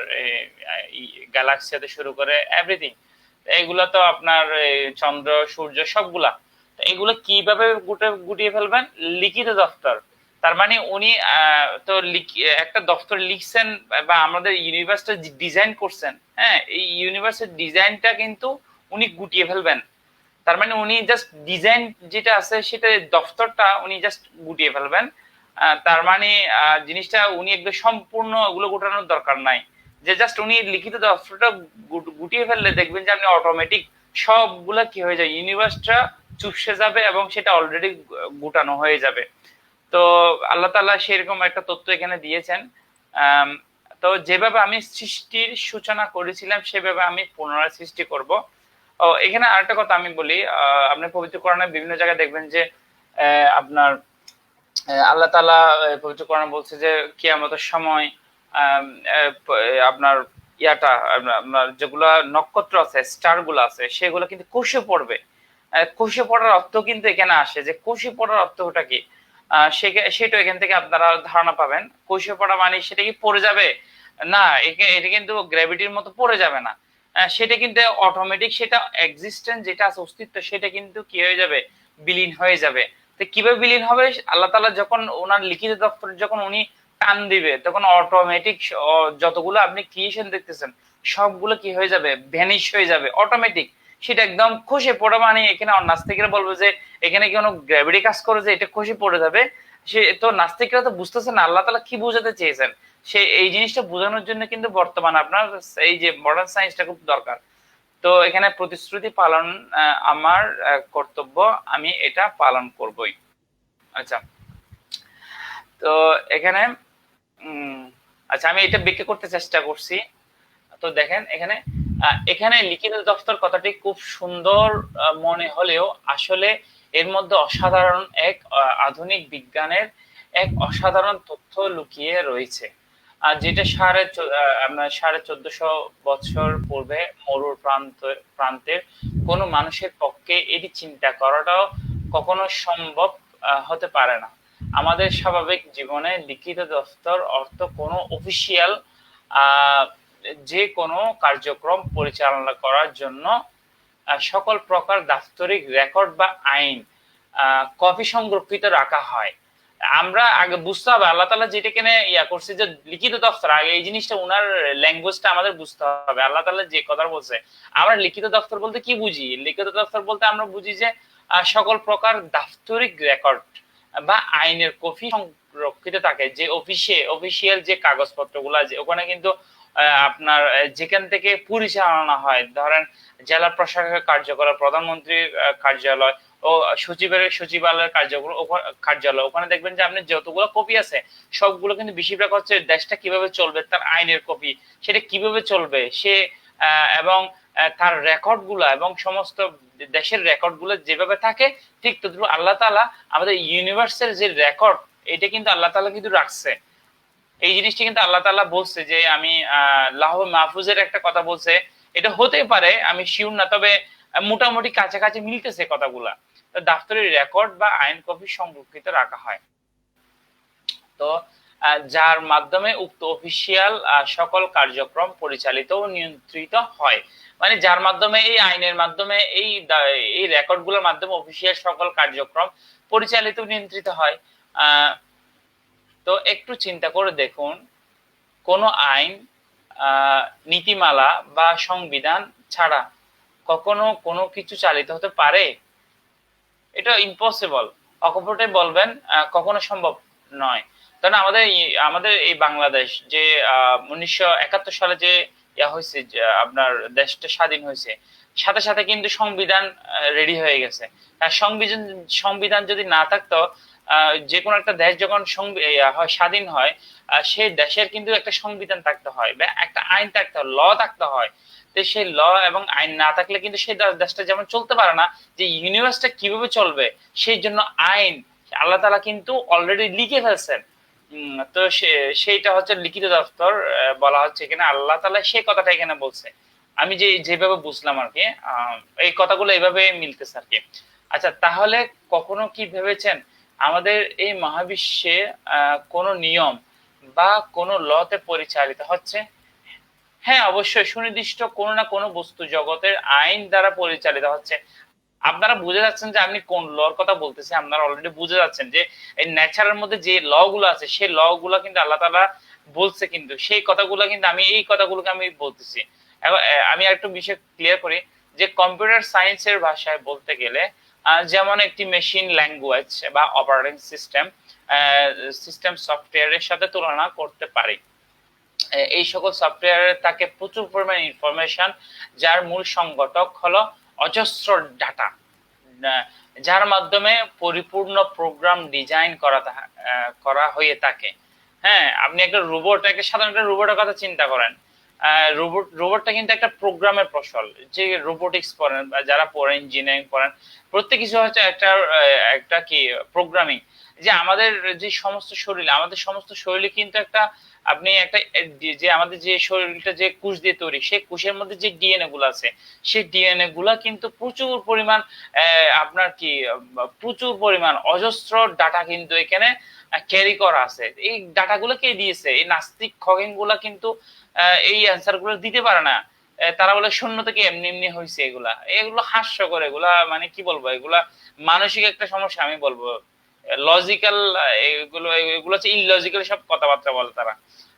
গ্যালাক্সি থেকে শুরু করে এভরিথিং, এগুলো তো আপনার চন্দ্র সূর্য সবগুলা। এগুলো কিভাবে গুটিয়ে ফেলবেন? লিখিত দফতর। তার মানে উনি তো একটা দফতর লিখছেন, বা আমাদের ইউনিভার্সটা ডিজাইন করছেন। হ্যাঁ, এই ইউনিভার্সের ডিজাইনটা কিন্তু উনি গুটিয়ে ফেলবেন। তার মানে উনি জাস্ট ডিজাইন যেটা আছে সেটা দফতরটা উনি জাস্ট গুটিয়ে ফেলবেন। তার মানে জিনিসটা উনি একদম সম্পূর্ণ ওগুলো গোটানোর দরকার নাই, যে জাস্ট উনি লিখিত দফতরটা গুটিয়ে ফেললে দেখবেন যে আপনি অটোমেটিক সবগুলা কি হয়ে যায়, ইউনিভার্সটা চুপসে যাবে এবং সেটা অলরেডি গুটানো হয়ে যাবে। তো আল্লাহ তাআলা সেরকম একটা তথ্য এখানে দিয়েছেন। তো যেভাবে আমি সৃষ্টির সূচনা করেছিলাম সেভাবে আমি পুনরায় সৃষ্টি করব। ও এখানে আরেকটা কথা আমি বলি, আপনি পবিত্র কোরআনে বিভিন্ন জায়গায় দেখবেন যে আপনার আল্লাহ তাআলা পবিত্র কোরআনে বলছে যে কিয়ামতের সময় আপনার ইয়াটা আপনার যেগুলা নক্ষত্র আছে, স্টার গুলো আছে, সেগুলো কিন্তু খসে পড়বে। খসে পড়ার অর্থ কিন্তু এখানে আসে, যে খসে পড়ার অর্থটা কি, সেটা এখান থেকে আপনারা ধারণা পাবেন। খসে পড়া মানে সেটা কি পড়ে যাবে? না, এটা কিন্তু গ্র্যাভিটির মতো পড়ে যাবে না। সেটা কিন্তু অটোমেটিক, সেটা এক্সিস্টেন্স যেটা আছে, অস্তিত্ব, সেটা কিন্তু কি হয়ে যাবে, বিলীন হয়ে যাবে। তো কিভাবে বিলীন হবে? আল্লাহ তাআলা যখন ওনার লিখিত দপ্তর যখন উনি টান দিবে, তখন অটোমেটিক যতগুলো আপনি ক্রিয়েশন দেখতেছেন সবগুলো কি হয়ে যাবে, ভ্যানিশ হয়ে যাবে অটোমেটিক। সেটা একদম খসে পড়া, মানে এখানে নাস্তিকরা বলবে যে এখানে কোনো গ্র্যাভিটি কাজ করে যে এটা খসে পড়ে যাবে, সে তো নাস্তিকরা তো বুঝতেছে না আল্লাহ তাআলা কি বোঝাতে চেয়েছেন। সে এই জিনিসটা বোঝানোর জন্য কিন্তু বর্তমানে আপনার এই যে মডার্ন সায়েন্সটা খুব দরকার। তো এখানে প্রতিশ্রুতি পালন আমার কর্তব্য, আমি এটা পালন করবই। আচ্ছা, তো এখানে আচ্ছা আমি এটা ব্যাখ্যা করতে চেষ্টা করছি। তো দেখেন এখানে এখানে লিখিত দফতর কথাটি খুব সুন্দর মনে হলেও আসলে এর মধ্যে অসাধারণ এক আধুনিক বিজ্ঞানের এক অসাধারণ তথ্য লুকিয়ে রয়েছে, যেটা আপনার 1450 বছর পূর্বে মরুর প্রান্তের কোনো মানুষের পক্ষে এটি চিন্তা করাটাও কখনো সম্ভব হতে পারে না। আমাদের স্বাভাবিক জীবনে লিখিত দফতর অর্থ কোনো অফিসিয়াল যে কোনো কার্যক্রম পরিচালনা করার জন্য সকল প্রকার দাপ্তরিক রেকর্ড বা আইন কপি সংরক্ষিত রাখা হয়। আমরা আগে বুঝতে হবে আল্লাহ তাআলা যেটা কেন করছে যে লিখিত দফতর, আগে এই জিনিসটা উনার ল্যাঙ্গুয়েজটা আমাদের বুঝতে হবে। আল্লাহ তাআলা যে কথা বলছে, আমরা লিখিত দফতর বলতে কি বুঝি? লিখিত দফতর বলতে আমরা বুঝি যে সকল প্রকার দাপ্তরিক রেকর্ড বা আইনের কপি সংরক্ষিত থাকে, যে অফিসিয়াল যে কাগজপত্রগুলো আছে ওখানে কিন্তু আপনার যেখান থেকে পরিচালনা হয়, ধরেন জেলা প্রশাসকের কার্যকলাপ, প্রধানমন্ত্রীর কার্যালয় ও সচিবালয়ের কার্যালয়, ওখানে দেখবেন যে আপনি যতগুলো কপি আছে সবগুলো কিন্তু বেশিরভাগ হচ্ছে দেশটা কিভাবে চলবে তার আইনের কপি, সেটা কিভাবে চলবে সে এবং তার রেকর্ড গুলা এবং সমস্ত দেশের রেকর্ড গুলো যেভাবে থাকে ঠিক তদ্রুপ আল্লাহ তাআলা আমাদের ইউনিভার্সের যে রেকর্ড এটা কিন্তু আল্লাহ তাআলা কিন্তু রাখছে। এই জিনিসটা কিন্তু আল্লাহ তাআলা বলছে যে আমি লাউহ মাহফুজের একটা কথা বলছে, এটা হতে পারে আমি শিওর না, তবে মোটামুটি কাছাকাছি মিলতেছে কথাগুলা। তো দাপ্তরিক রেকর্ড বা আইন কপি সংরক্ষিত রাখা হয়, তো যার মাধ্যমে উক্ত অফিসিয়াল সকল কার্যক্রম পরিচালিত ও নিয়ন্ত্রিত হয়। মানে যার মাধ্যমে এই আইনের মাধ্যমে এই রেকর্ডগুলোর মাধ্যমে অফিসিয়াল সকল কার্যক্রম পরিচালিত নিয়ন্ত্রিত হয়। তো একটু চিন্তা করে দেখুন, কোন আইন, নীতিমালা বা সংবিধান ছাড়া কখনো কোনো কিছু চালিত হতে পারে? এটা ইম্পসিবল। অকপটে বলবেন কখনো সম্ভব নয়। কারণ আমাদের এই বাংলাদেশ যে 1971 সালে যে হয়েছে, আপনার দেশটা স্বাধীন হয়েছে, সাথে সাথে কিন্তু সংবিধান রেডি হয়ে গেছে। সংবিধান যদি না থাকতো, যে কোনো একটা দেশ যখন স্বাধীন হয়, সেই দেশের কিন্তু একটা সংবিধান থাকতে হয় বা একটা আইন থাকতে হয়, ল থাকতে হয়। তো সেই ল এবং আইন না থাকলে কিন্তু সেই দেশটা যেমন চলতে পারে না, যে ইউনিভার্সটা কিভাবে চলবে সেই জন্য আইন আল্লাহ তাআলা কিন্তু অলরেডি লিখে ফেলছেন। তো সেইটা হচ্ছে লিখিত দফতর বলা হচ্ছে এখানে, আল্লাহ তাআলা সেই কথাটা এখানে বলছে। আমি যেভাবে বুঝলাম আর কি, এই কথাগুলো এইভাবে মিলতেছে আর কি। আচ্ছা, তাহলে কখনো কি ভেবেছেন আমাদের এই মহাবিশ্বে কোনো নিয়ম বা কোনো লতে পরিচালিত হচ্ছে? হ্যাঁ, অবশ্যই সুনির্দিষ্ট কোনো না কোনো বস্তু জগতের আইন দ্বারা পরিচালিত হচ্ছে। আপনারা বুঝে যাচ্ছেন যে আমি কোন লর কথা বলতেছি, আপনারা অলরেডি বুঝে যাচ্ছেন যে এই নেচারের মধ্যে যে ল গুলো আছে সেই ল গুলো কিন্তু আল্লাহ তাআলা বলছে, কিন্তু সেই কথাগুলো কিন্তু এই কথাগুলোকে আমি বলতেছি। আমি আরেকটু বিষয় ক্লিয়ার করি যে কম্পিউটার সায়েন্সের ভাষায় বলতে গেলে যেমন একটি মেশিন ল্যাঙ্গুয়েজ বা অপারেটিং সিস্টেম সফটওয়্যারের সাথে তুলনা করতে পারি। এই সকল সফটওয়্যারে থাকে প্রচুর পরিমাণ ইনফরমেশন, যার মূল সংগঠক হলো অজস্র ডাটা, যার মাধ্যমে পরিপূর্ণ প্রোগ্রাম ডিজাইন করা হয়ে থাকে। হ্যাঁ, আপনি একটা সাধারণ একটা রোবটের কথা চিন্তা করেন। রোবটটা কিন্তু একটা প্রোগ্রামের ফসল। যে রোবোটিক্স পড়েন বা যারা পড়েন, ইঞ্জিনিয়ারিং পড়েন, প্রত্যেক কিছু হচ্ছে একটা কি প্রোগ্রামিং। যে আমাদের আমাদের সমস্ত শরীরে কিন্তু আমাদের যে শরীরটা যে কোষ দিয়ে তৈরি, সেই কোষের মধ্যে যে ডিএনএ গুলো আছে, সেই ডিএনএ গুলা কিন্তু প্রচুর পরিমাণ অজস্র ডাটা কিন্তু এখানে ক্যারি করা আছে। এই ডাটাগুলো কে দিয়েছে? এই নাস্তিক খগেন গুলা কিন্তু এই অ্যান্সার গুলো দিতে পারে না। তারা বলে শূন্য থেকে এমনি এমনি হয়েছে। এগুলো হাস্যকর, এগুলা মানে কি বলবো, এগুলা মানসিক একটা সমস্যা আমি বলবো। লজিক্যাল এগুলো হচ্ছে ইললজিক্যাল সব কথাবার্তা বলে তারা।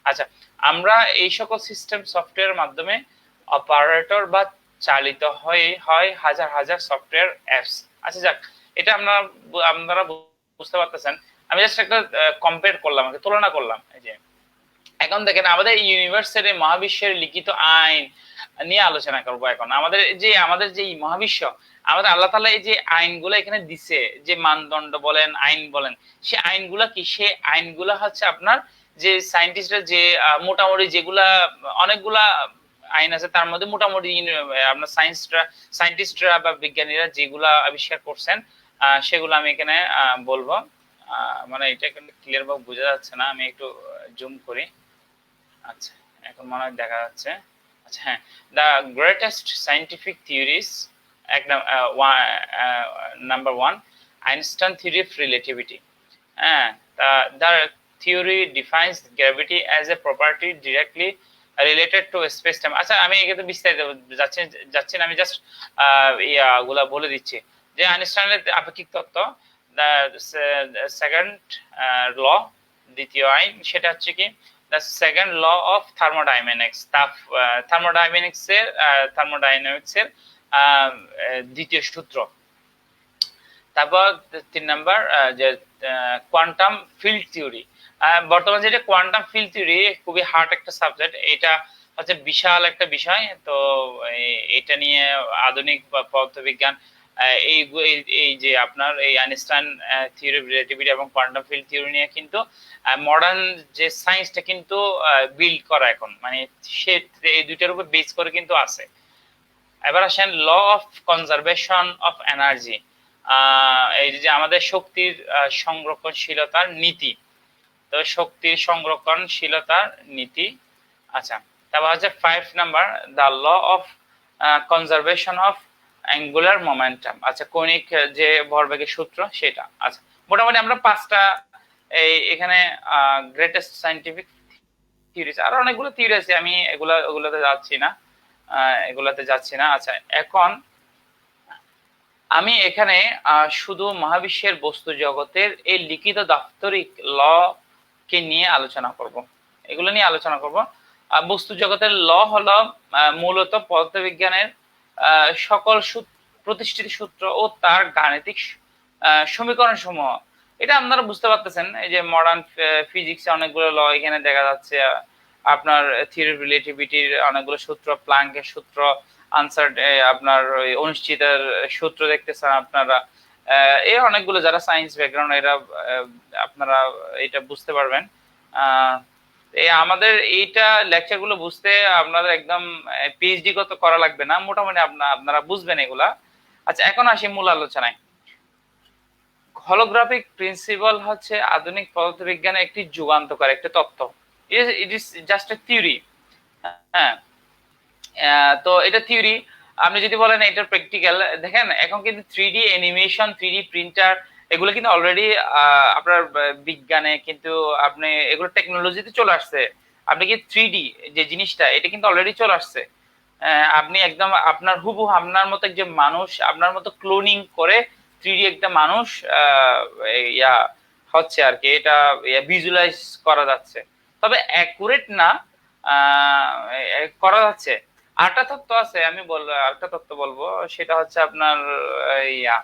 আচ্ছা, আমরা এই সকল সিস্টেম সফটওয়্যারের মাধ্যমে অপারেটর বা চালিত হয় হাজার হাজার সফটওয়্যার অ্যাপস। আচ্ছা যাক, এটা আপনারা বুঝতে পারতেছেন। আমি জাস্ট একটা কম্পেয়ার করলাম, তুলনা করলাম। এই যে এখন দেখেন আমাদের ইউনিভার্সের মহাবিশ্বের লিখিত আইন নিয়ে আলোচনা করব। এখন আমাদের যে মহাবিশ্ব, আমাদের আল্লাহ তাআলা এই যে আইনগুলো এখানে দিছে, যে মানদণ্ড বলেন আইন বলেন, সে আইনগুলা কি? সে আইনগুলা হচ্ছে আপনার যে সায়েন্টিস্টরা যে মোটামুটি যেগুলা অনেকগুলা আইন আছে, তার মধ্যে মোটামুটি আপনার সায়েন্টিস্টরা বা বিজ্ঞানীরা যেগুলা আবিষ্কার করছেন সেগুলো আমি এখানে বলবো। মানে এটা ক্লিয়ার ভাবে বোঝা যাচ্ছে না, আমি একটু জুম করি। আচ্ছা, এখন মনে হয় দেখা যাচ্ছে। আচ্ছা হ্যাঁ, the greatest scientific theories, number 1, Einstein theory of relativity. হ্যাঁ, the theory defines gravity as a property directly related to space time. আচ্ছা, আমি এখানে বিস্তারিত যাচ্ছি না, আমি জাস্ট ইয়াগুলা বলে দিচ্ছি যে আইনস্টাইনের আপেক্ষিক তত্ত্ব, দ্য সেকেন্ড ল, দ্বিতীয় আইন, সেটা হচ্ছে কি the second law of thermodynamics, থার্মোডাইনামিক্সের দ্বিতীয় সূত্র। তারপর 3 নাম্বার যে কোয়ান্টাম ফিল্ড থিওরি। বর্তমানে যেটা কোয়ান্টাম ফিল্ড থিওরি খুবই হার্ড একটা সাবজেক্ট, এটা হচ্ছে বিশাল একটা বিষয়। তো এটা নিয়ে আধুনিক পদার্থবিজ্ঞান এই যে আপনার এই আইনস্টাইন থিওরি অফ রিলেটিভিটি এবং কোয়ান্টাম ফিল্ড থিওরি নিয়ে কিন্তু মডার্ন যে সায়েন্সটা কিন্তু বিল্ড করা এখন, মানে সে এই দুইটার উপর বেস করে কিন্তু আছে। এবার আসেন law of conservation of energy, এই যে আমাদের শক্তির সংরক্ষণশীলতার নীতি। তো শক্তির সংরক্ষণশীলতার নীতি। আচ্ছা, তারপর হচ্ছে 5 number the law of conservation of angular momentum. আচ্ছা, কৌণিক যে ভরবেগের সূত্র সেটা। আচ্ছা, মোটামুটি আমরা 5টা এখানে গ্রেটেস্ট সায়েন্টিফিক থিওরিজ, আর অনেকগুলো থিওরি আছে, আমি ওগুলোতে যাচ্ছি না। আচ্ছা, এখন আমি এখানে শুধু মহাবিশ্বের বস্তু জগতের এই লিখিত দাপ্তরিক ল কে নিয়ে আলোচনা করব, এগুলো নিয়ে আলোচনা করব। বস্তু জগতের ল হলো মূলত পদার্থবিজ্ঞানের সকল প্রতিষ্ঠিত সূত্র ও তার গাণিতিক সমীকরণ সমূহ। এটা আপনারা বুঝতে পারতেছেন, এই যে মডার্ন ফিজিক্সে অনেকগুলো ল এখানে দেখা যাচ্ছে, আপনার থিওরি অফ রিলেটিভিটির অনেকগুলো সূত্র, প্লাঙ্কের সূত্র, আনসার আপনার অনিশ্চিতের সূত্র দেখতেছেন আপনারা। এই অনেকগুলো যারা সায়েন্স ব্যাকগ্রাউন্ড এরা আপনারা এটা বুঝতে পারবেন। আমাদের এইটা লেকচার গুলো বুঝতে আপনাদের একদম পিএইচডি কত করা লাগবে না, মোটামুটি আপনারা বুঝবেন এগুলা। আচ্ছা, এখন আসি মূল আলোচনায়। হলোগ্রাফিক প্রিন্সিপাল হচ্ছে আধুনিক পদার্থবিজ্ঞানের একটি যুগান্তকারী একটা তত্ত্ব। It is just a theory. হ্যাঁ, তো এটা থিওরি। আপনি যদি বলেন এটার প্র্যাকটিক্যাল, দেখেন এখন কিন্তু 3D অ্যানিমেশন, 3D প্রিন্টার, এগুলো কিন্তু অলরেডি আপনার বিজ্ঞানে কিন্তু আপনি এগুলো টেকনোলজিতে চলে আসছে। আপনি কি 3D যে জিনিসটা, এটা কিন্তু অলরেডি চলে আসছে। আপনি একদম আপনার হুবহু আপনার মতো একজন মানুষ, আপনার মতো ক্লোনিং করে 3D একটা মানুষ ইয়া হচ্ছে আর কি, এটা ভিজুয়ালাইজ করা যাচ্ছে, তবে অ্যাকুরেট না, করা যাচ্ছে। আরেকটা তত্ত্ব আছে, আরেকটা তত্ত্ব বলবো, সেটা হচ্ছে আপনার ইয়া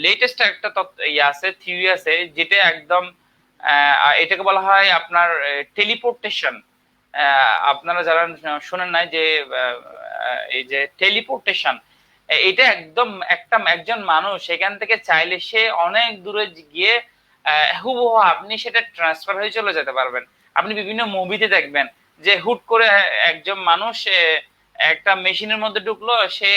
লেটেস্ট একটা তত্ত্ব আছে, থিওরি আছে, যেটা একদম এটাকে বলা হয় আপনার টেলিপোর্টেশন। আপনারা যারা শোনেন নাই যে এই যে টেলিপোর্টেশন, এটা একদম একজন মানুষ এখান থেকে চাইলে সে অনেক দূরে গিয়ে হুবহু আপনি সেটা ট্রান্সফার হয়ে চলে যেতে পারবেন। আপনি বিভিন্ন মুভিতে দেখবেন যে হুট করে একজন মানুষ একটা মেশিনের মধ্যে ঢুকলো, সে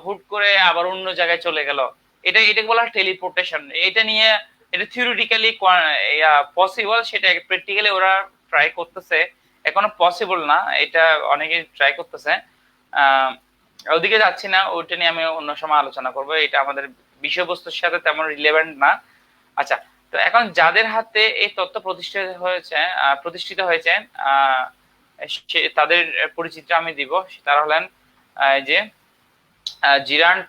হুট করে আবার অন্য জায়গায় চলে গেল। এটাকে বলা হয় টেলিপোর্টেশন। এটা নিয়ে এটা থিওরিটিক্যালি পসিবল, সেটা প্র্যাকটিক্যালি ওরা ট্রাই করতেছে, এখনো পসিবল না, এটা অনেকে ট্রাই করতেছে। ওদিকে যাচ্ছি না, ওইটা নিয়ে আমি অন্য সময় আলোচনা করব, এটা আমাদের বিষয়বস্তুর সাথে তেমন রিলেভেন্ট না। আচ্ছা, তো এখন যাদের হাতে এই তত্ত্ব প্রতিষ্ঠিত হয়েছে তাদের পরিচিতি আমি দিব। তারা হলেন যে জিরান্ড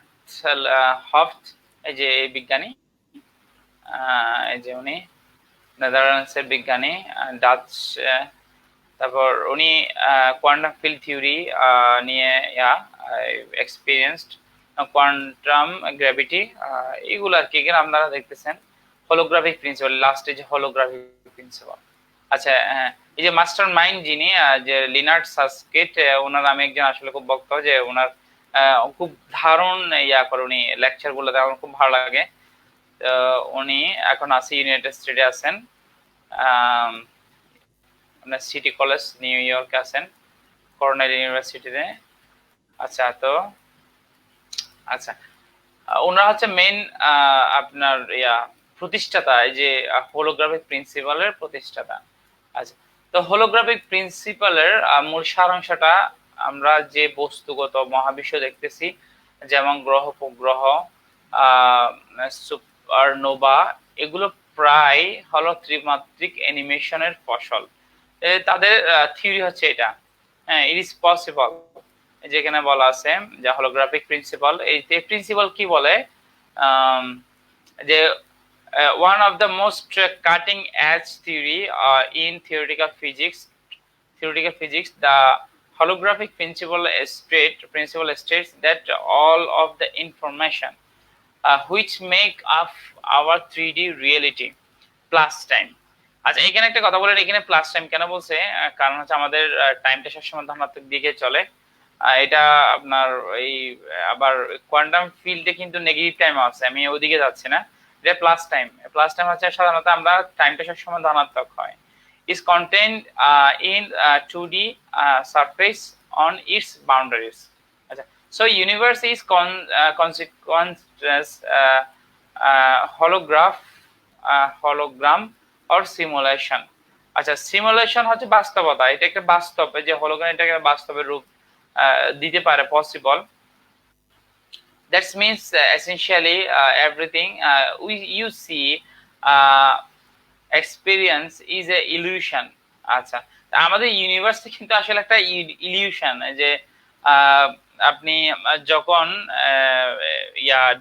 হফট, এই যে বিজ্ঞানী, এই যে উনি নেদারল্যান্ডসের বিজ্ঞানী, ডাচ। তারপর উনি কোয়ান্টাম ফিল্ড থিওরি নিয়ে এক্সপিরিয়েন্সড, কোয়ান্টাম গ্র্যাভিটি, এগুলো আর কি এখানে আপনারা দেখতেছেন। হোলোগ্রাফিক প্রিন্সিপাল, লাস্টে যে হোলোগ্রাফিক প্রিন্সিপাল। আচ্ছা, এই যে মাস্টার মাইন্ড যিনি, যে লিনার্ড সাসকিট, ওনার আমি একজন আসলে খুব ভক্ত, যে ওনার খুব ধারণ করে উনি লেকচার গুলো, আমার খুব ভালো লাগে। উনি এখন আছে ইউনাইটেড স্টেটে আছেন, আপনার সিটি কলেজ নিউ ইয়র্কে আছেন, কর্নেল ইউনিভার্সিটিতে। আচ্ছা, তো আচ্ছা, ওনারা হচ্ছে মেইন আপনার প্রতিষ্ঠাতা, এই যে হোলোগ্রাফিক প্রিন্সিপালের প্রতিষ্ঠাতা। আচ্ছা, তো হোলোগ্রাফিক প্রিন্সিপালের মূল সারাংশটা, আমরা যে বস্তুগত মহাবিশ্ব দেখতেছি, যেমন গ্রহ উপগ্রহ, সুপারনোভা, এগুলো প্রায় হলো ত্রিমাত্রিক অ্যানিমেশনের ফসল। তাদের থিওরি হচ্ছে এটা, হ্যাঁ, ইট ইজ পসিবল, যেখানে বলা আছে যে হোলোগ্রাফিক প্রিন্সিপাল, এই প্রিন্সিপাল কি বলে, যে one of the most cutting edge theory in theoretical physics, the holographic principle states that all of the information which make up our 3D reality plus time. আচ্ছা, এখানে একটা কথা বলেন, এখানে প্লাস টাইম কেন বলছে, কারণ হচ্ছে আমাদের টাইমটা সবসময় ধনাত্মক দিকে চলে। এটা আপনার এই আবার কোয়ান্টাম ফিল্ডে কিন্তু নেগেটিভ টাইম আছে, আমি ওদিকে যাচ্ছি না। এটা প্লাস টাইম, প্লাস টাইম হচ্ছে সাধারণত আমরা টাইমটা সবসময় ধনাত্মক হয়, is contained in 2D surface on its boundaries. আচ্ছা, so universe is consequence hologram or simulation. আচ্ছা, সিমুলেশন হচ্ছে বাস্তবতা, এটা একটা বাস্তব, যে হলোগ্রাম এটাকে বাস্তবের রূপ দিতে পারে, possible. That means essentially everything you see experience is a illusion. আচ্ছা, আমাদের ইউনিভার্সটা কিন্তু আসলে একটা ইলিউশন, যে আপনি যখন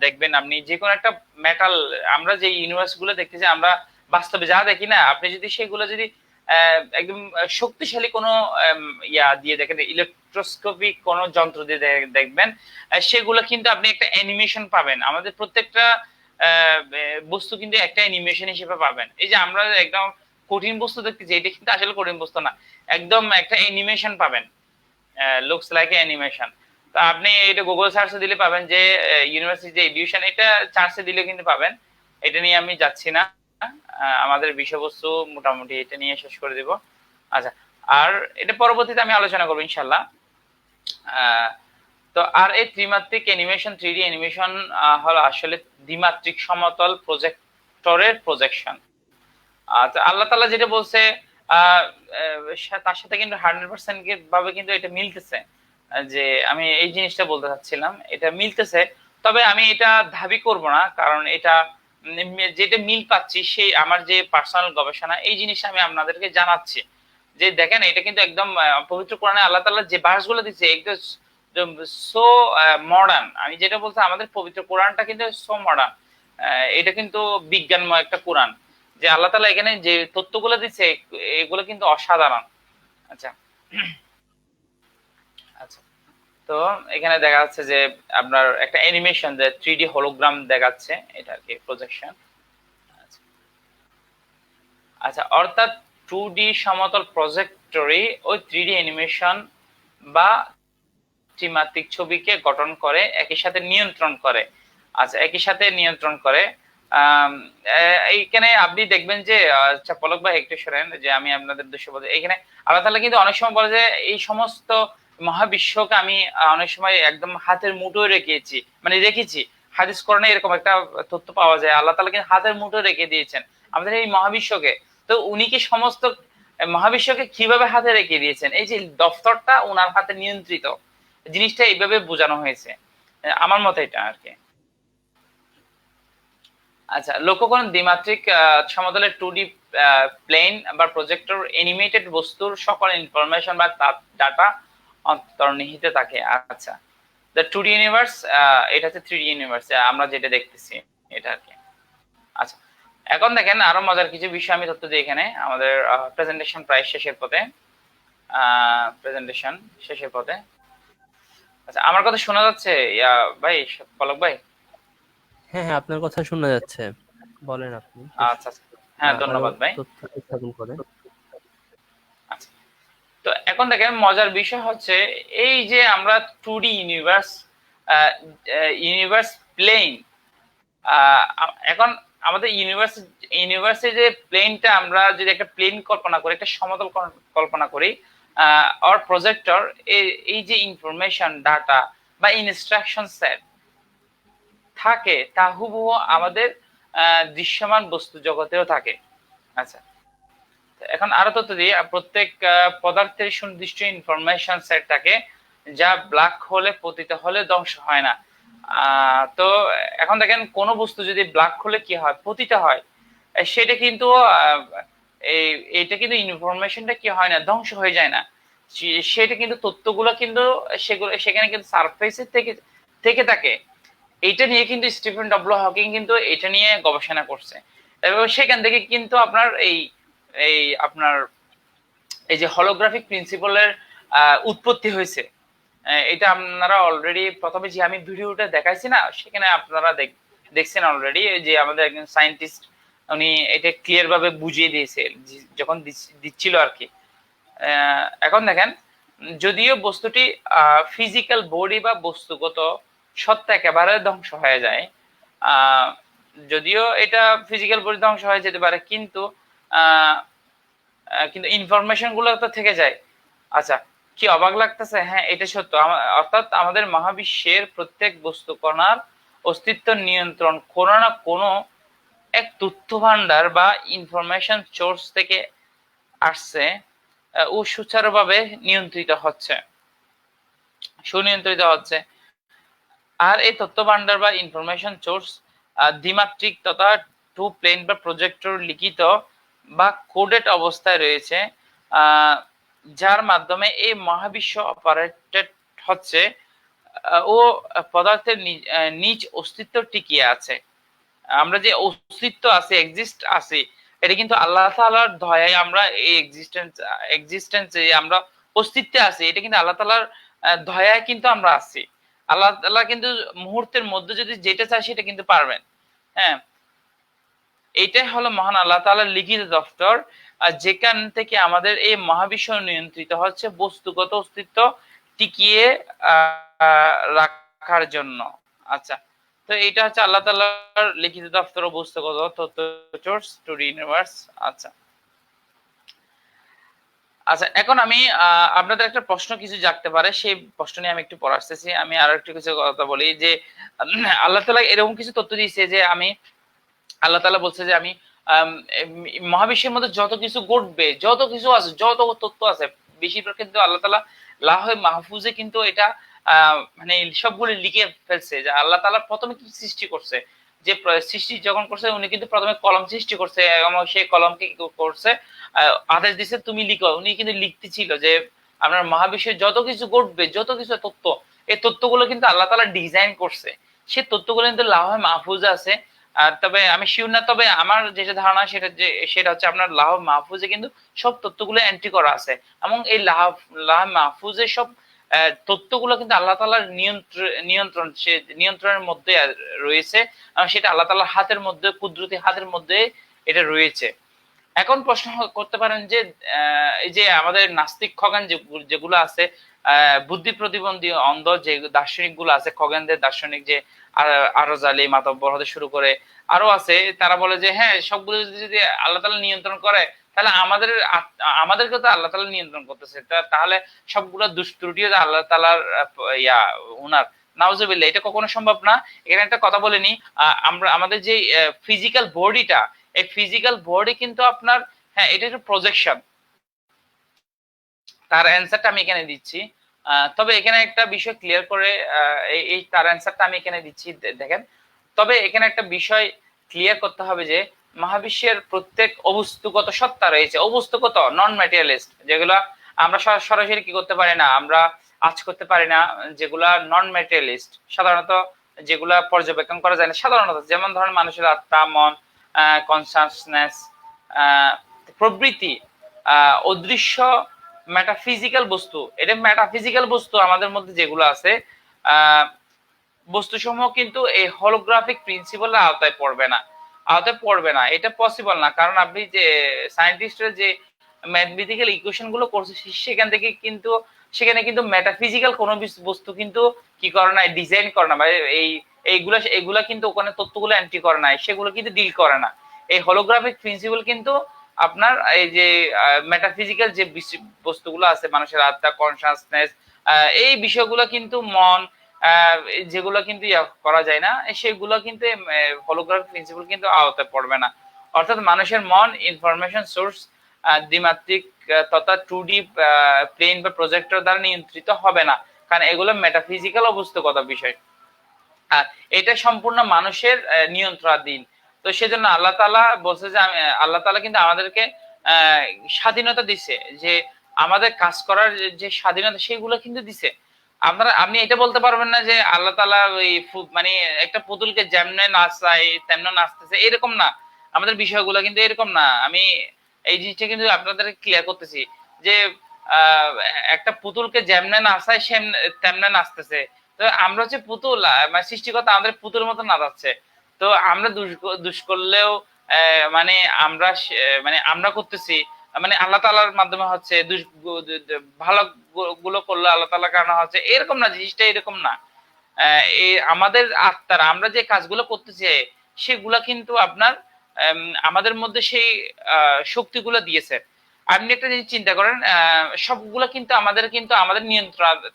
দেখবেন, আপনি যে কোনো একটা মেটাল, আমরা যে ইউনিভার্স গুলো দেখতেছি, আমরা বাস্তবে যা দেখি না, আপনি যদি সেগুলো যদি একদম শক্তিশালী কোনো দিয়ে দেখেন, ইলেকট্রোস্কোপিক কোনো যন্ত্র দিয়ে দেখবেন, সেগুলো কিন্তু আপনি একটা অ্যানিমেশন পাবেন। আমাদের প্রত্যেকটা বস্তু কিন্তু একটা অ্যানিমেশন হিসেবে পাবেন। এই যে আমরা একদম কঠিন বস্তু দেখতেছি, এটা কিন্তু আসলে কঠিন বস্তু না, একদম একটা অ্যানিমেশন পাবেন, লুকস লাইক অ্যানিমেশন। তো আপনি এটা গুগল সার্চে দিলে পাবেন, যে ইউনিভার্সিটি যে এডিউশন, এটা সার্চে দিলে কিন্তু পাবেন। এটা নিয়ে আমি যাচ্ছি না, আমাদের বিষয়বস্তু মোটামুটি এটা নিয়ে শেষ করে দিব। আচ্ছা, আর এটা পরবর্তীতে আমি আলোচনা করবো ইনশাল্লাহ। তো আর এই ত্রিমাত্রিক অ্যানিমেশন, 3D অ্যানিমেশন হলো আসলে দ্বিমাত্রিক সমতল প্রজেক্টরের প্রজেকশন। আচ্ছা, আল্লাহ তাআলা যেটা বলছে তার সাথে কিন্তু 100% ভাবে কিন্তু এটা মিলতেছে, যে আমি এই জিনিসটা বলতে চাচ্ছিলাম, এটা মিলতেছে। তবে আমি এটা দাবি করব না, কারণ এটা যেটা মিল পাচ্ছি, সেই আমার যে পার্সোনাল গবেষণা, এই জিনিসটা আমি আপনাদেরকে জানাচ্ছি, যে দেখেন এটা কিন্তু একদম পবিত্র কোরআনে আল্লাহ তাআলা যে ভার্সগুলো দিচ্ছে, একদম সো মডার্ন। আমি যেটা বলছি, আমাদের পবিত্র কোরআনটা কিন্তু সো মডার্ন, এটা কিন্তু বিজ্ঞানময় একটা কোরআন, যে আল্লাহ তাআলা এখানে যে তথ্যগুলো দিচ্ছে, এগুলো কিন্তু অসাধারণ। আচ্ছা, আচ্ছা, তো এখানে দেখা যাচ্ছে যে আপনার একটা অ্যানিমেশন, যে 3D হোলোগ্রাম দেখাচ্ছে, এটা আর কি প্রজেকশন। আচ্ছা, অর্থাৎ 2D সমতল প্রজেক্টরি ওই 3D অ্যানিমেশন বা ত্রিমাত্রিক ছবিকে গঠন করে, একই সাথে নিয়ন্ত্রণ করে। আচ্ছা, একই সাথে নিয়ন্ত্রণ করে। এইখানে আপনি দেখবেন যে, আচ্ছা পলক ভাই একটু সরেন, যে আমি আপনাদের দৃশ্য বলতে, এখানে আল্লাহ তাআলা কিন্তু অনেক সময় বলে যে এই সমস্ত মহাবিশ্বকে আমি অনেক সময় একদম হাতের মুঠোয় রেখেছি, মানে রেখেছি। হাদিস কোরআনে এরকম একটা তথ্য পাওয়া যায়, আল্লাহ তাআলা কিন্তু হাতের মুঠোয় রেখে দিয়েছেন আমাদের এই মহাবিশ্বকে। তো উনি কি সমস্ত মহাবিশ্বকে কিভাবে হাতে রেখে দিয়েছেন, এই যে দফতরটা উনার হাতে নিয়ন্ত্রিত, জিনিসটা এইভাবে বোঝানো হয়েছে, আমার মতে এটা আর কি। আচ্ছা, লক্ষ্য করুন, দ্বিমাত্রিক সমতলের 2D প্লেন বা প্রজেক্টর অ্যানিমেটেড বস্তুর সকল ইনফরমেশন বা ডাটা অন্তর্নিহিত থাকে। আচ্ছা, দ্য 2D ইউনিভার্স, এটা হচ্ছে 3D ইউনিভার্স আমরা যেটা দেখতেছি, এটা আর কি। আচ্ছা, এখন দেখেন আরো মজার কিছু বিষয় আমি তথ্য দিই এখানে। আমাদের প্রেজেন্টেশন প্রায় শেষের পথে, প্রেজেন্টেশন শেষের পথে। আচ্ছা, আমার কথা শোনা যাচ্ছে ইয়া ভাই, পলক ভাই? হ্যাঁ হ্যাঁ, আপনার কথা শোনা যাচ্ছে, বলেন আপনি শেষ। আচ্ছা আচ্ছা। হ্যাঁ, আরো ধন্যবাদ ভাই। তথ্য উপস্থাপন করেন। আচ্ছা, তো এখন দেখেন মজার বিষয় হচ্ছে এই যে আমরা 2D ইউনিভার্স, ইউনিভার্স প্লেন, এখন আমাদের ইউনিভার্সে যে প্লেনটা, আমরা যদি একটা প্লেন কল্পনা করি, একটা সমতল কল্পনা করি, অর প্রজেক্টর, এই যে ইনফরমেশন, ডাটা বা ইনস্ট্রাকশন সেট থাকে, তা হুবহু আমাদের দৃশ্যমান বস্তু জগতেও থাকে। আচ্ছা, এখন আরো তথ্য দিই। প্রত্যেক পদার্থের সুনির্দিষ্ট ইনফরমেশন সেট থাকে, যা ব্ল্যাক হোলে পতিত হলে ধ্বংস হয় না। তো এখন দেখেন কোন বস্তু যদি ব্ল্যাক হোলে কি হয়, পতিত হয়, সেটা কিন্তু এইটা কিন্তু ইনফরমেশনটা কি হয় না, ধ্বংস হয়ে যায় না। সেটা কিন্তু তথ্যগুলো কিন্তু সেখানে কিন্তু সারফেসে থেকে থেকে থাকে। এইটা নিয়ে কিন্তু স্টিফেন ডব্লিউ হকিং কিন্তু এটা নিয়ে গবেষণা করছে, এবং সেখান থেকে কিন্তু আপনার এই এই আপনার এই যে হলোগ্রাফিক প্রিন্সিপালের উৎপত্তি হয়েছে। এটা আপনারা অলরেডি প্রথমে যে আমি ভিডিওটা দেখাইছি না, সেখানে আপনারা দেখছেন অলরেডি, যে আমাদের একজন সায়েন্টিস্ট উনি এটা ক্লিয়ার ভাবে বুঝিয়ে দিয়েছে যখন দিচ্ছিল আর কি। এখন দেখেন, যদিও বস্তুটি ফিজিক্যাল বডি বা বস্তুগত সত্তা একেবারে ধ্বংস হয়ে যায়, আহ, যদিও এটা ফিজিক্যাল বডি ধ্বংস হয়ে যেতে পারে, কিন্তু আহ, কিন্তু ইনফরমেশন গুলো তো থেকে যায়। আচ্ছা, কি অবাক লাগতেছে? হ্যাঁ, এটা সত্য। অর্থাৎ আমাদের মহাবিশ্বের প্রত্যেক বস্তু কণার অস্তিত্ব নিয়ন্ত্রণ কোনো না কোনো এক তথ্য ভান্ডার বা ইনফরমেশন সোর্স থেকে আসছে, ও সুচারুভাবে নিয়ন্ত্রিত হচ্ছে, সুনিয়ন্ত্রিত হচ্ছে। আর এই তথ্য ভান্ডার বা ইনফরমেশন সোর্স দ্বিমাত্রিক তথা টু প্লেন বা প্রজেক্টর লিখিত বা কোডেড অবস্থায় রয়েছে, যার মাধ্যমে এই মহাবিশ্ব অপারেটেড হচ্ছে, ও পদার্থের নিজ অস্তিত্ব টিকিয়ে আছে। আমরা যে অস্তিত্ব আছে, এক্সিস্ট আছি, এটা কিন্তু আল্লাহ তাআলার দয়ায় আমরা এই এক্সিস্টেন্সে আমরা অস্তিত্বে আছি। এটা কিন্তু আল্লাহ তাআলার দয়ায় কিন্তু আমরা আছি। আল্লাহ তাআলা কিন্তু মুহূর্তের মধ্যে যদি যেটা চায় সেটা কিন্তু পারবেন। হ্যাঁ, এইটাই হলো মহান আল্লাহ তাআলার লিখিত দফতর, আর যেখান থেকে আমাদের এই মহাবিশ্ব নিয়ন্ত্রিত হচ্ছে বস্তুগত অস্তিত্ব টিকিয়ে রাখার জন্য। আচ্ছা, তো এটা হচ্ছে আল্লাহ তাআলার লিখিত দফতর ও বস্তুগত তথ্য সোর্স টু ইউনিভার্স। আচ্ছা আচ্ছা, এখন আমি আপনাদের একটা প্রশ্ন কিছু জাগতে পারে, সেই প্রশ্ন নিয়ে আমি একটু পড়া আসতেছি। আমি আরো একটু কিছু কথা বলি যে আল্লাহ তাআলা এরকম কিছু তথ্য দিয়েছে যে আল্লাহ তাআলা বলছে যে আমি মহাবিশ্বের মধ্যে যত কিছু ঘটবে, যত কিছু আছে, যত তথ্য আছে, বেশিরভাগ কিন্তু আল্লাহ তাআলা লাহে মাহফুজে কিন্তু এটা মানে সবগুলো লিখে ফেলছে। যে আল্লাহ তাআলা প্রথমে কি সৃষ্টি করছে, যে সৃষ্টি যখন করছে উনি কিন্তু প্রথমে কলম সৃষ্টি করছে, এবং সেই কলমকে কি করছে, আদেশ দিছে তুমি লিখো। উনি কিন্তু লিখতে ছিল যে আপনার মহাবিশ্বের যত কিছু ঘটবে, যত কিছু তথ্য, এই তথ্যগুলো কিন্তু আল্লাহ তাআলা ডিজাইন করছে। সেই তথ্যগুলো কিন্তু লাহে মাহফুজে আছে। আর তবে আমি শিওর না, তবে আমার যেটা ধারণা সেটা হচ্ছে আপনার লাহ মাহফুজে কিন্তু সব তথ্যগুলো এন্ট্রি করা আছে, এবং এই লাহ মাহফুজে সব তথ্যগুলো কিন্তু আল্লাহ তাআলার নিয়ন্ত্রণের মধ্যে রয়েছে, এবং সেটা আল্লাহ তাআলার হাতের মধ্যে, কুদরতি হাতের মধ্যে এটা রয়েছে। এখন প্রশ্ন করতে পারেন যে এই যে আমাদের নাস্তিক খগেন যেগুলো আছে, বুদ্ধি প্রতিবন্ধী অন্ধ যে দার্শনিক গুলো আছে, খগেনদের দার্শনিক, যে আরজালি মাতব্বর হতে শুরু করে আরো আছে, তারা বলে যে হ্যাঁ, সবগুলো যদি আল্লাহ তাআলা নিয়ন্ত্রণ করে, তাহলে আমাদেরকে তো আল্লাহ তাআলা নিয়ন্ত্রণ করতেছে, তাহলে সবগুলো দুষ্ত্রুটিও আল্লাহ তাআলার উনার। নাউজুবিল্লাহ, এটা কখনো সম্ভব না। এখানে একটা কথা বলে নি, আমরা আমাদের যে ফিজিক্যাল বডিটা, এই ফিজিক্যাল বডি কিন্তু আপনার, হ্যাঁ, এটা একটা প্রজেকশন। তার অ্যান্সারটা আমি এখানে দিচ্ছি। তবে এখানে একটা বিষয় ক্লিয়ার করে, এই তার অ্যান্সারটা আমি এখানে দিচ্ছি, দেখেন। তবে এখানে একটা বিষয় ক্লিয়ার করতে হবে যে মহাবিশ্বের প্রত্যেক অবস্তুগত সত্তা রয়েছে, অবস্তুগত নন ম্যাটেরিয়ালিস্ট, যেগুলো আমরা সরাসরি কি করতে পারি না, আমরা আজ করতে পারি না, যেগুলা নন ম্যাটেরিয়ালিস্ট, সাধারণত যেগুলা পর্যবেক্ষণ করা যায় না সাধারণত, যেমন ধরেন মানুষের আত্মা, মন, কনসাসনেস প্রবৃত্তি, অদৃশ্য মেটাফিজিক্যাল বস্তু। এটা মেটাফিজিক্যাল বস্তু আমাদের মধ্যে যেগুলো আছে, বস্তুসমূহ কিন্তু এই হলোগ্রাফিক প্রিন্সিপালের আওতায় পড়বে না, এটা পসিবল না। কারণ আপনি যে সায়েন্টিস্টরা যে ম্যাথমেটিক্যাল ইকুয়েশন গুলো করছে সেখানে কিন্তু মেটাফিজিক্যাল কোনো বস্তু কিন্তু কি করে নাই, ডিজাইন করে না, বা এইগুলা কিন্তু ওখানে তথ্যগুলো এন্ট্রি করে নাই, সেগুলো কিন্তু ডিল করে না। এই হলোগ্রাফিক প্রিন্সিপাল কিন্তু আপনার এই যে মেটাফিজিক্যাল যে বস্তুগুলো আছে, মানুষের আত্মা, কনসাসনেস, এই বিষয়গুলো কিন্তু মন, যেগুলো কিন্তু করা যায় না, সেগুলো কিন্তু হলোগ্রাফিক প্রিন্সিপাল কিন্তু আওতায় পড়বে না। অর্থাৎ মানুষের মন ইনফরমেশন সোর্স দ্বিমাত্রিক তথা 2D প্লেন বা প্রজেক্টর দ্বারা নিয়ন্ত্রিত হবে না, কারণ এগুলো মেটাফিজিক্যাল অবস্থাগত বিষয়, আর এটা সম্পূর্ণ মানুষের নিয়ন্ত্রণাধীন। তো সেজন্য আল্লাহ তাআলা বলছে যে আল্লাহ তাআলা কিন্তু আমাদেরকে স্বাধীনতা দিছে, যে আমাদের কাজ করার যে স্বাধীনতা সেগুলো কিন্তু দিছে। আপনি এটা বলতে পারবেন না যে আল্লাহ তাআলা ওই মানে একটা পুতুলকে যেমনে নাচায় তেমন নাচতেছে, এরকম না। আমাদের বিষয়গুলো কিন্তু এরকম না। আমি এই জিনিসটা কিন্তু আপনাদের ক্লিয়ার করতেছি যে আহ একটা পুতুলকে যেমনে নাচায় তেমনে নাচতেছে। তো আমরা হচ্ছে পুতুল, মানে সৃষ্টিকর্তা আমাদের পুতুল মতো নাচাচ্ছে। তো আমরা দুষ করলেও মানে আমরা করতেছি, মানে আল্লাহ তাআলার মাধ্যমে হচ্ছে, ভালো গুলো করলে আল্লাহ তাআলার কারণে হচ্ছে, এরকম না, জিনিসটা এরকম না। এই আমাদের আত্মার আমরা যে কাজগুলো করতেছি সেগুলা কিন্তু আপনার আমাদের মধ্যে সেই শক্তিগুলো দিয়েছে। আপনি একটা জিনিস চিন্তা করেন, সবগুলো কিন্তু আমাদের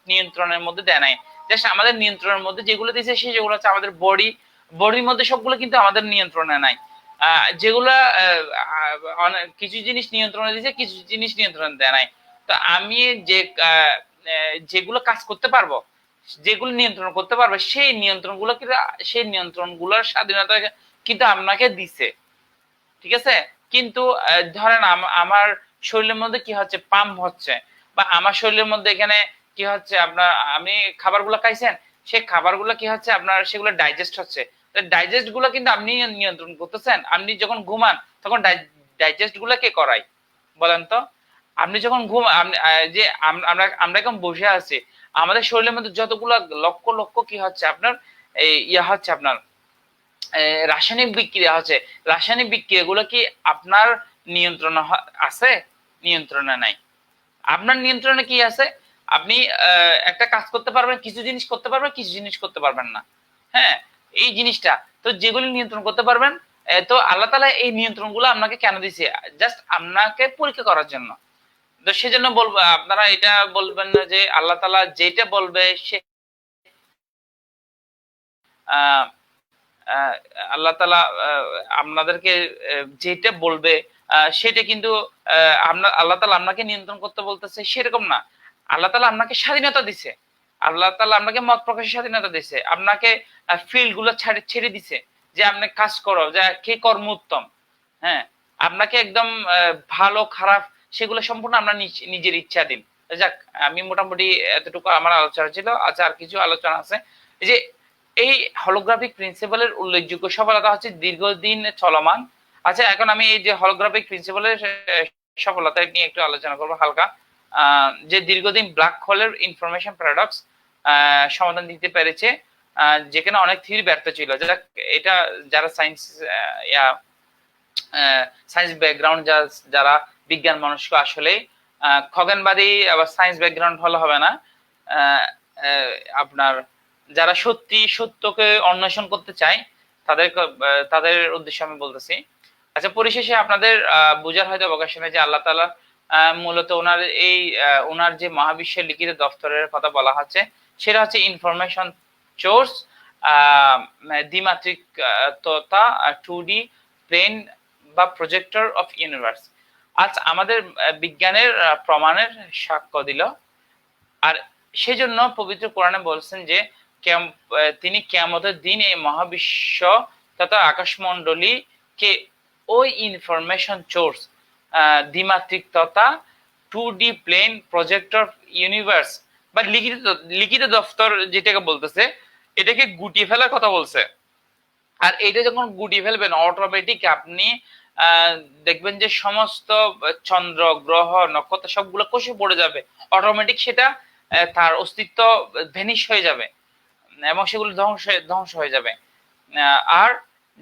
নিয়ন্ত্রণের মধ্যে দেয় নাই। জাস্ট আমাদের নিয়ন্ত্রণের মধ্যে যেগুলো দিয়েছে সেগুলো হচ্ছে আমাদের বডির মধ্যে, সবগুলো কিন্তু আমাদের নিয়ন্ত্রণে নাই। যেগুলা কিছু জিনিস নিয়ন্ত্রণে দিয়েছে, কিছু জিনিস নিয়ন্ত্রণে দেয় নাই। তো আমি যে যেগুলো কাজ করতে পারবো, যেগুলো নিয়ন্ত্রণ করতে পারবে, সেই নিয়ন্ত্রণগুলোর স্বাধীনতা কিন্তু আপনাকে দিছে, ঠিক আছে। কিন্তু ধরেন আমার শরীরের মধ্যে কি হচ্ছে, পাম্প হচ্ছে, বা আমার শরীরের মধ্যে এখানে কি হচ্ছে, আপনার আমি খাবারগুলো খাইছেন, সেই খাবারগুলো কি হচ্ছে আপনার, সেগুলো ডাইজেস্ট হচ্ছে। ডাইজেস্ট গুলো কিন্তু আপনি নিয়ন্ত্রণ করতেছেন। আপনি যখন ঘুমান তখন ডাইজেস্ট গুলো কে করায় বলেন তো? আপনি যখন যে আমরা এখন বসে আছি, আমাদের শরীরের মধ্যে যতগুলো লক্ষ লক্ষ কি হচ্ছে আপনার এই হচ্ছে আপনার রাসায়নিক বিক্রিয়া হচ্ছে। রাসায়নিক বিক্রিয়াগুলো কি আপনার নিয়ন্ত্রণে আছে? নিয়ন্ত্রণে নাই। আপনার নিয়ন্ত্রণে কি আছে? আপনি একটা কাজ করতে পারবেন, কিছু জিনিস করতে পারবেন, কিছু জিনিস করতে পারবেন না। হ্যাঁ, এই জিনিসটা তো, যেগুলি নিয়ন্ত্রণ করতে পারবেন, তো আল্লাহ তাআলা এই নিয়ন্ত্রণগুলো আপনাকে কেন দিয়েছে? জাস্ট আপনাকে পরীক্ষা করার জন্য। তো সেজন্য বলবো, আপনারা এটা বলবেন না যে আল্লাহ তাআলা যেটা বলবে সে আহ আল্লাহ তাআলা আপনাদেরকে যেটা বলবে সেটা কিন্তু আল্লাহ তাআলা আপনাকে নিয়ন্ত্রণ করতে বলতেছে সেরকম না। আল্লাহ তাআলা আপনাকে স্বাধীনতা দিছে। আল্লাহ তাআলা আপনাকে মত প্রকাশের স্বাধীনতা দিছে। আপনাকে ফিল্ড গুলো ছেড়ে দিছে যে আপনি কাজ করো, যে কে কর্ম উত্তম। হ্যাঁ, আপনাকে একদম ভালো খারাপ সেগুলো সম্পূর্ণ আপনার নিজের ইচ্ছাধীন। যাক, আমি মোটামুটি এতটুকু আমার আলোচনা ছিল। আচ্ছা, আর কিছু আলোচনা আছে। এই যে এই হলোগ্রাফিক প্রিন্সিপালের উল্লেখযোগ্য সফলতা হচ্ছে দীর্ঘদিন চলমান। আচ্ছা, এখন আমি এই যে হলোগ্রাফিক প্রিন্সিপালের সফলতা নিয়ে একটু আলোচনা করবো হালকা। যে দীর্ঘদিন ব্ল্যাক হোলের ইনফরমেশন প্যারাডক্স সমাধান দিতে পেরেছে, যেখানে অনেক থিওরি ব্যর্থ ছিল। এটা যারা সায়েন্স ব্যাকগ্রাউন্ড, যারা বিজ্ঞান মনস্ক, আসলে খগেনবাদী আবার সায়েন্স ব্যাকগ্রাউন্ড হলে হবে না। আপনার যারা সত্যকে অন্বেষণ করতে চায় তাদের উদ্দেশ্যে আমি বলতেছি। আচ্ছা, পরিশেষে আপনাদের বোঝার হয়তো অবকাশ নেই যে আল্লাহ তাআলা মূলত ওনার যে মহাবিশ্বের লিখিত দফতরের কথা বলা হচ্ছে, সেটা হচ্ছে ইনফরমেশন সোর্স, দ্বিমাত্রিক তথা 2D প্লেন বা প্রজেক্টর অফ ইউনিভার্স। আজ আমাদের বিজ্ঞানের প্রমাণের সাক্ষ্য দিল। আর সেজন্য পবিত্র কোরআনে বলছেন যে তিনি কিয়ামতের দিন এই মহাবিশ্ব তথা আকাশমণ্ডলীকে ওই ইনফরমেশন সোর্স, দ্বিমাত্রিক তথা 2D প্লেন প্রজেক্টর ইউনিভার্স বা লিখিত দফতর যেটাকে বলতেছে, এটাকে গুটিয়ে ফেলার কথা বলছে। আর এটা যখন গুটিয়ে ফেলবেন, অটোমেটিক আপনি দেখবেন যে সমস্ত চন্দ্র, গ্রহ, নক্ষত্র সবগুলো কষে পড়ে যাবে। অটোমেটিক সেটা তার অস্তিত্ব ভ্যানিশ হয়ে যাবে। এবং সেগুলো ধ্বংস হয়ে যাবে। আর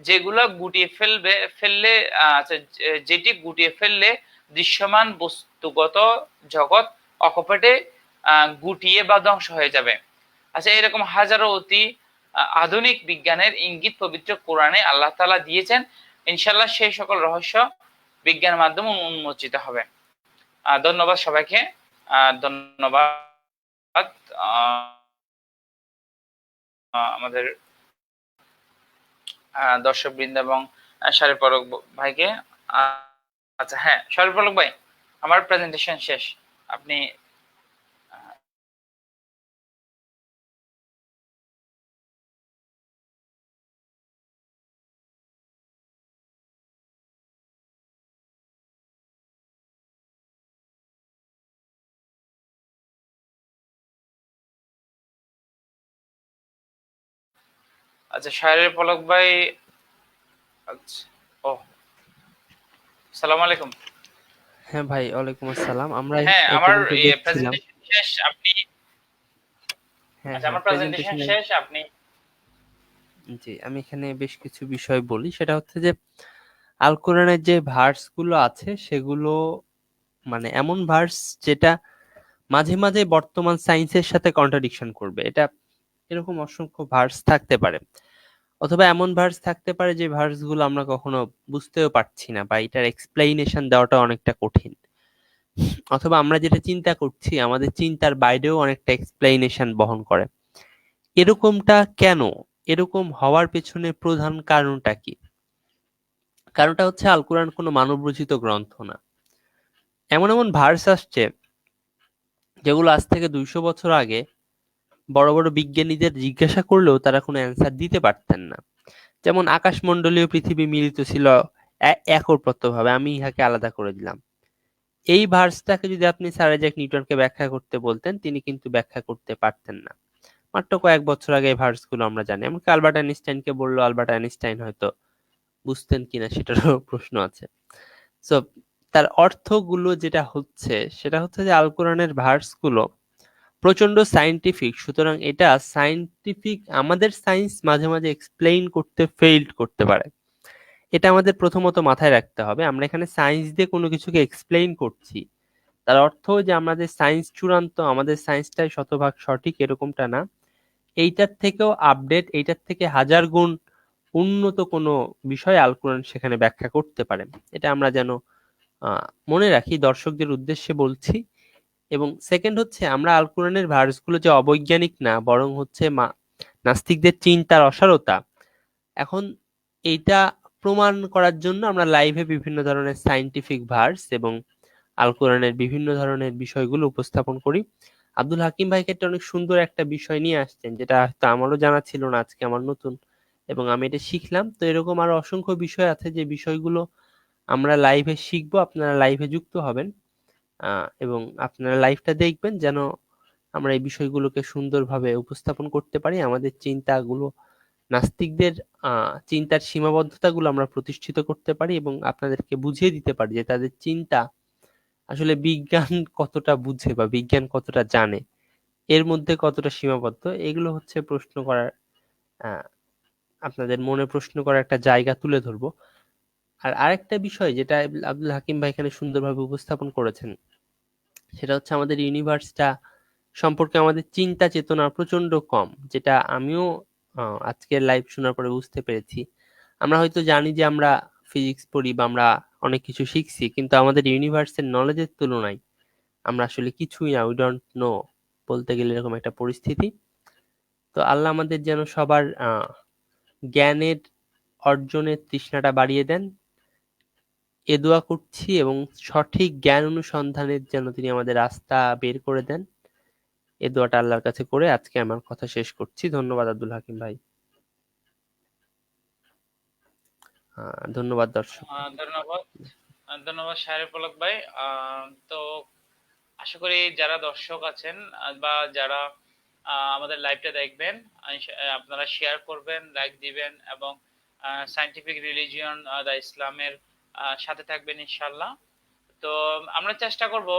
যেগুলা গুটিয়ে ফেললে আচ্ছা, যেটি গুটিয়ে ফেললে দৃশ্যমান বস্তুগত জগৎ অকপটে গুটিয়ে বা ধ্বংস হয়ে যাবে। আচ্ছা, এরকম হাজারো অতি আধুনিক বিজ্ঞানের ইঙ্গিত পবিত্র কোরআনে আল্লাহ তাআলা দিয়েছেন। ইনশাআল্লাহ সেই সকল রহস্য বিজ্ঞানের মাধ্যমে উন্মোচিত হবে। ধন্যবাদ সবাইকে। ধন্যবাদ আমাদের দর্শক বৃন্দ এবং শারীর পলক ভাইকে। আচ্ছা, হ্যাঁ, শারীর পলক ভাই, আমার প্রেজেন্টেশন শেষ। আপনি আচ্ছা, শারীর পলক ভাই। আচ্ছা, ও, সালাম আলাইকুম। হ্যাঁ ভাই, ওয়ালাইকুম আসসালাম। আমরা হ্যাঁ, এই আমার পর্যন্ত দেখছিলাম। প্রেজেন্টেশন শেষ। আপনি হ্যাঁ আচ্ছা, হ্যাঁ, আমার প্রেজেন্টেশন প্রেজেন্টেশনে শেষ। আপনি জি, আমি এখানে বেশ কিছু বিষয় বলি। সেটা হচ্ছে যে আল কোরআনের যে ভার্স গুলো আছে সেগুলো মানে এমন ভার্স যেটা মাঝে মাঝে বর্তমান সায়েন্সের সাথে কন্ট্রাডিকশন করবে। এটা এরকম অসংখ্য ভার্স থাকতে পারে, অথবা এমন ভার্স থাকতে পারে যে ভার্স গুলো আমরা কখনো বুঝতেও পারছি না, বা এটার এক্সপ্লেনেশন দেওয়াটা অনেকটা কঠিন, অথবা আমরা যেটা চিন্তা করছি আমাদের চিন্তার বাইরেও অনেকটা এক্সপ্লেনেশন বহন করে। এরকমটা কেন? এরকম হওয়ার পেছনে প্রধান কারণটা কি? কারণটা হচ্ছে আল কোরআন কোনো মানবরচিত গ্রন্থ না। এমন এমন ভার্স আসছে যেগুলো আজ থেকে 200 বছর আগে বড় বড় বিজ্ঞানীদের জিজ্ঞাসা করলেও তারা কোনো অ্যান্সার দিতে পারতেন না। যেমন আকাশমণ্ডলীয় পৃথিবী মিলিত ছিল একরপত্রভাবে, আমি ইহাকে আলাদা করে দিলাম। এই ভার্সটাকে যদি আপনি স্যার আইজ্যাক নিউটনকে ব্যাখ্যা করতে বলতেন, তিনি কিন্তু ব্যাখ্যা করতে পারতেন না। মাত্র কয়েক বছর আগে এই ভার্সগুলো আমরা জানি। এমনকি আলবার্ট আইনস্টাইনকে বললো, আলবার্ট আইনস্টাইন হয়তো বুঝতেন কিনা সেটারও প্রশ্ন আছে। সো তার অর্থগুলো যেটা হচ্ছে সেটা হচ্ছে যে আল কোরআনের ভার্সগুলো প্রচন্ড সায়েন্টিফিক, সুতরাং এটা সায়েন্টিফিক, আমাদের সায়েন্স মাঝে মাঝে এক্সপ্লেইন করতে ফেইল্ড করতে পারে। এটা আমাদের প্রথমত মাথায় রাখতে হবে। আমরা এখানে সায়েন্স দিয়ে কোনো কিছুকে এক্সপ্লেইন করছি, তার অর্থ যে আমাদের সায়েন্স চূড়ান্ত, আমাদের সায়েন্সটাই শতভাগ সঠিক, এরকমটা না। এইটার থেকেও আপডেট, এইটার থেকে হাজার গুণ উন্নত কোনো বিষয় আল কোরআন সেখানে ব্যাখ্যা করতে পারে। এটা আমরা যেন মনে রাখি, দর্শকদের উদ্দেশ্যে বলছি। এবং সেকেন্ড হচ্ছে, আমরা আল কোরআনের ভার্সগুলো যে অবৈজ্ঞানিক না, বরং হচ্ছে নাস্তিকদের চিন্তার অসারতা, এখন এইটা প্রমাণ করার জন্য আমরা লাইভে বিভিন্ন ধরনের সায়েন্টিফিক ভার্স এবং আল কোরআনের বিভিন্ন ধরনের বিষয়গুলো উপস্থাপন করি। আব্দুল হাকিম ভাইকে একটা অনেক সুন্দর একটা বিষয় নিয়ে আসছেন, যেটা হয়তো আমারও জানা ছিল না, আজকে আমার নতুন, এবং আমি এটা শিখলাম। তো এরকম আরো অসংখ্য বিষয় আছে যে বিষয়গুলো আমরা লাইভে শিখবো। আপনারা লাইভে যুক্ত হবেন এবং আপনারা লাইভটা দেখবেন, যেন আমরা এই বিষয়গুলোকে সুন্দরভাবে উপস্থাপন করতে পারি। আমাদের চিন্তাগুলো, নাস্তিকদের চিন্তার সীমাবদ্ধতাগুলো আমরা প্রতিষ্ঠিত করতে পারি এবং আপনাদেরকে বুঝিয়ে দিতে পারি যে তাদের চিন্তা আসলে বিজ্ঞান কতটা বুঝে বা বিজ্ঞান কতটা জানে, এর মধ্যে কতটা সীমাবদ্ধ। এগুলো হচ্ছে প্রশ্ন করার, আহ, আপনাদের মনে প্রশ্ন করার একটা জায়গা তুলে ধরবো। আর আরেকটা বিষয় যেটা আব্দুল হাকিম ভাই এখানে সুন্দরভাবে উপস্থাপন করেছেন, সেটা হচ্ছে আমাদের ইউনিভার্সটা সম্পর্কে আমাদের চিন্তা চেতনা প্রচন্ড কম, যেটা আমিও আজকের লাইভ শোনার পরে বুঝতে পেরেছি। আমরা হয়তো জানি যে আমরা ফিজিক্স পড়ি বা আমরা অনেক কিছু শিখছি, কিন্তু আমাদের ইউনিভার্সের নলেজের তুলনায় আমরা আসলে কিছুই না, উই ডোন্ট নো বলতে গেলে এরকম একটা পরিস্থিতি। তো আল্লাহ আমাদের যেন সবার জ্ঞানের অর্জনের তৃষ্ণাটা বাড়িয়ে দেন, এ দোয়া করছি, এবং সঠিক জ্ঞান অনুসন্ধানের যেন তিনি আমাদের রাস্তা বের করে দেন, এ দোয়াটা আল্লাহর কাছে করে আজকে আমার কথা শেষ করছি। ধন্যবাদ আব্দুল হাকিম ভাই। ধন্যবাদ দর্শক। ধন্যবাদ। ধন্যবাদ শাহরির পলক ভাই। তো আশা করি যারা দর্শক আছেন বা যারা আমাদের লাইভটা দেখবেন, আপনারা শেয়ার করবেন, লাইক দিবেন এবং সায়েন্টিফিক রিলিজিয়ন দা ইসলামের সাথে থাকবেন ইনশাল্লাহ। তো আমরা চেষ্টা করব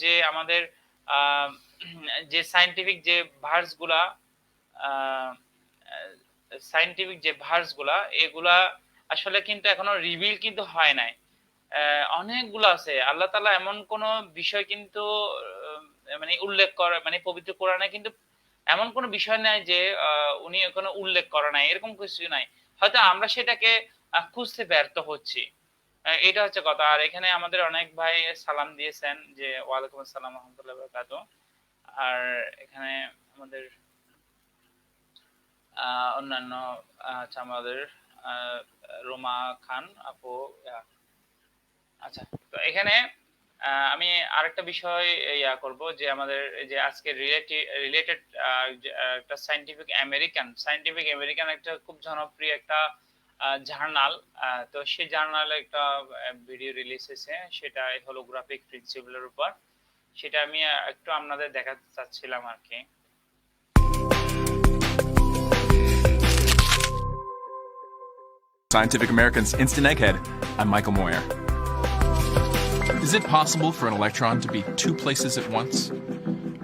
যে আমাদের আহ, যে সায়েন্টিফিক যে ভার্স গুলা সায়েন্টিফিক যে ভার্স গুলা, এগুলা আসলে কিন্তু এখনো রিভিল কিন্তু হয় নাই। অনেকগুলো আছে। আল্লাহ তাআলা এমন কোন বিষয় কিন্তু মানে উল্লেখ করে, মানে পবিত্র কোরআনে কিন্তু এমন কোন বিষয় নাই যে উনি এখনো উল্লেখ করে নাই, এরকম কিছু নাই। হয়তো আমরা সেটাকে খুঁজতে ব্যর্থ হচ্ছি। এটা হচ্ছে কথা। আর এখানে আমাদের অনেক ভাই সালাম দিয়েছেন, যে ওয়ালাইকুম আসসালাম ওয়া রাহমাতুল্লাহি ওয়া বারাকাতুহু। আর এখানে আমাদের অন্যান্য আচ্ছা, আমাদের আহ, রোমা খান আপু। আচ্ছা, তো এখানে আমি আরেকটা বিষয় করব, যে আমাদের এই যে আজকে রিলেটেড একটা সায়েন্টিফিক আমেরিকান একটা খুব জনপ্রিয় একটা জার্নাল। তো সেই জার্নালে একটা ভিডিও রিলিজ হয়েছে, সেটা হোলোগ্রাফিক প্রিন্সিপালের উপর। সেটা আমি একটু আপনাদের দেখাতে চাচ্ছিলাম আর কি। Scientific American's Instant Egghead. I'm Michael Moyer. Is it possible for an electron to be two places at once?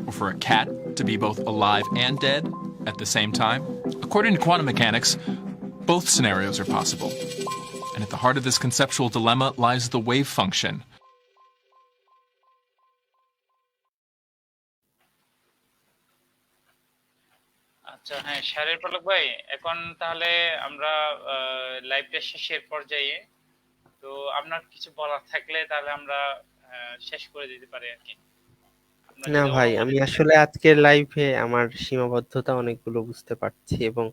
Or for a cat to be both alive and dead at the same time? According to quantum mechanics, both scenarios are possible. And at the heart of this conceptual dilemma lies the wave function. আচ্ছা, হ্যাঁ শারের পালক ভাই, এখন তাহলে আমরা লাইভটা শেষের পর্যায়ে। তো আপনার কিছু বলার থাকলে তাহলে আমরা শেষ করে দিতে পারি আর কি, আপনার না যদি ভাই, অনুমতি আমি থাকে। আসলে আজকের লাইভে আমার সীমাবদ্ধতা অনেকগুলো বুঝতে পারছি, এবং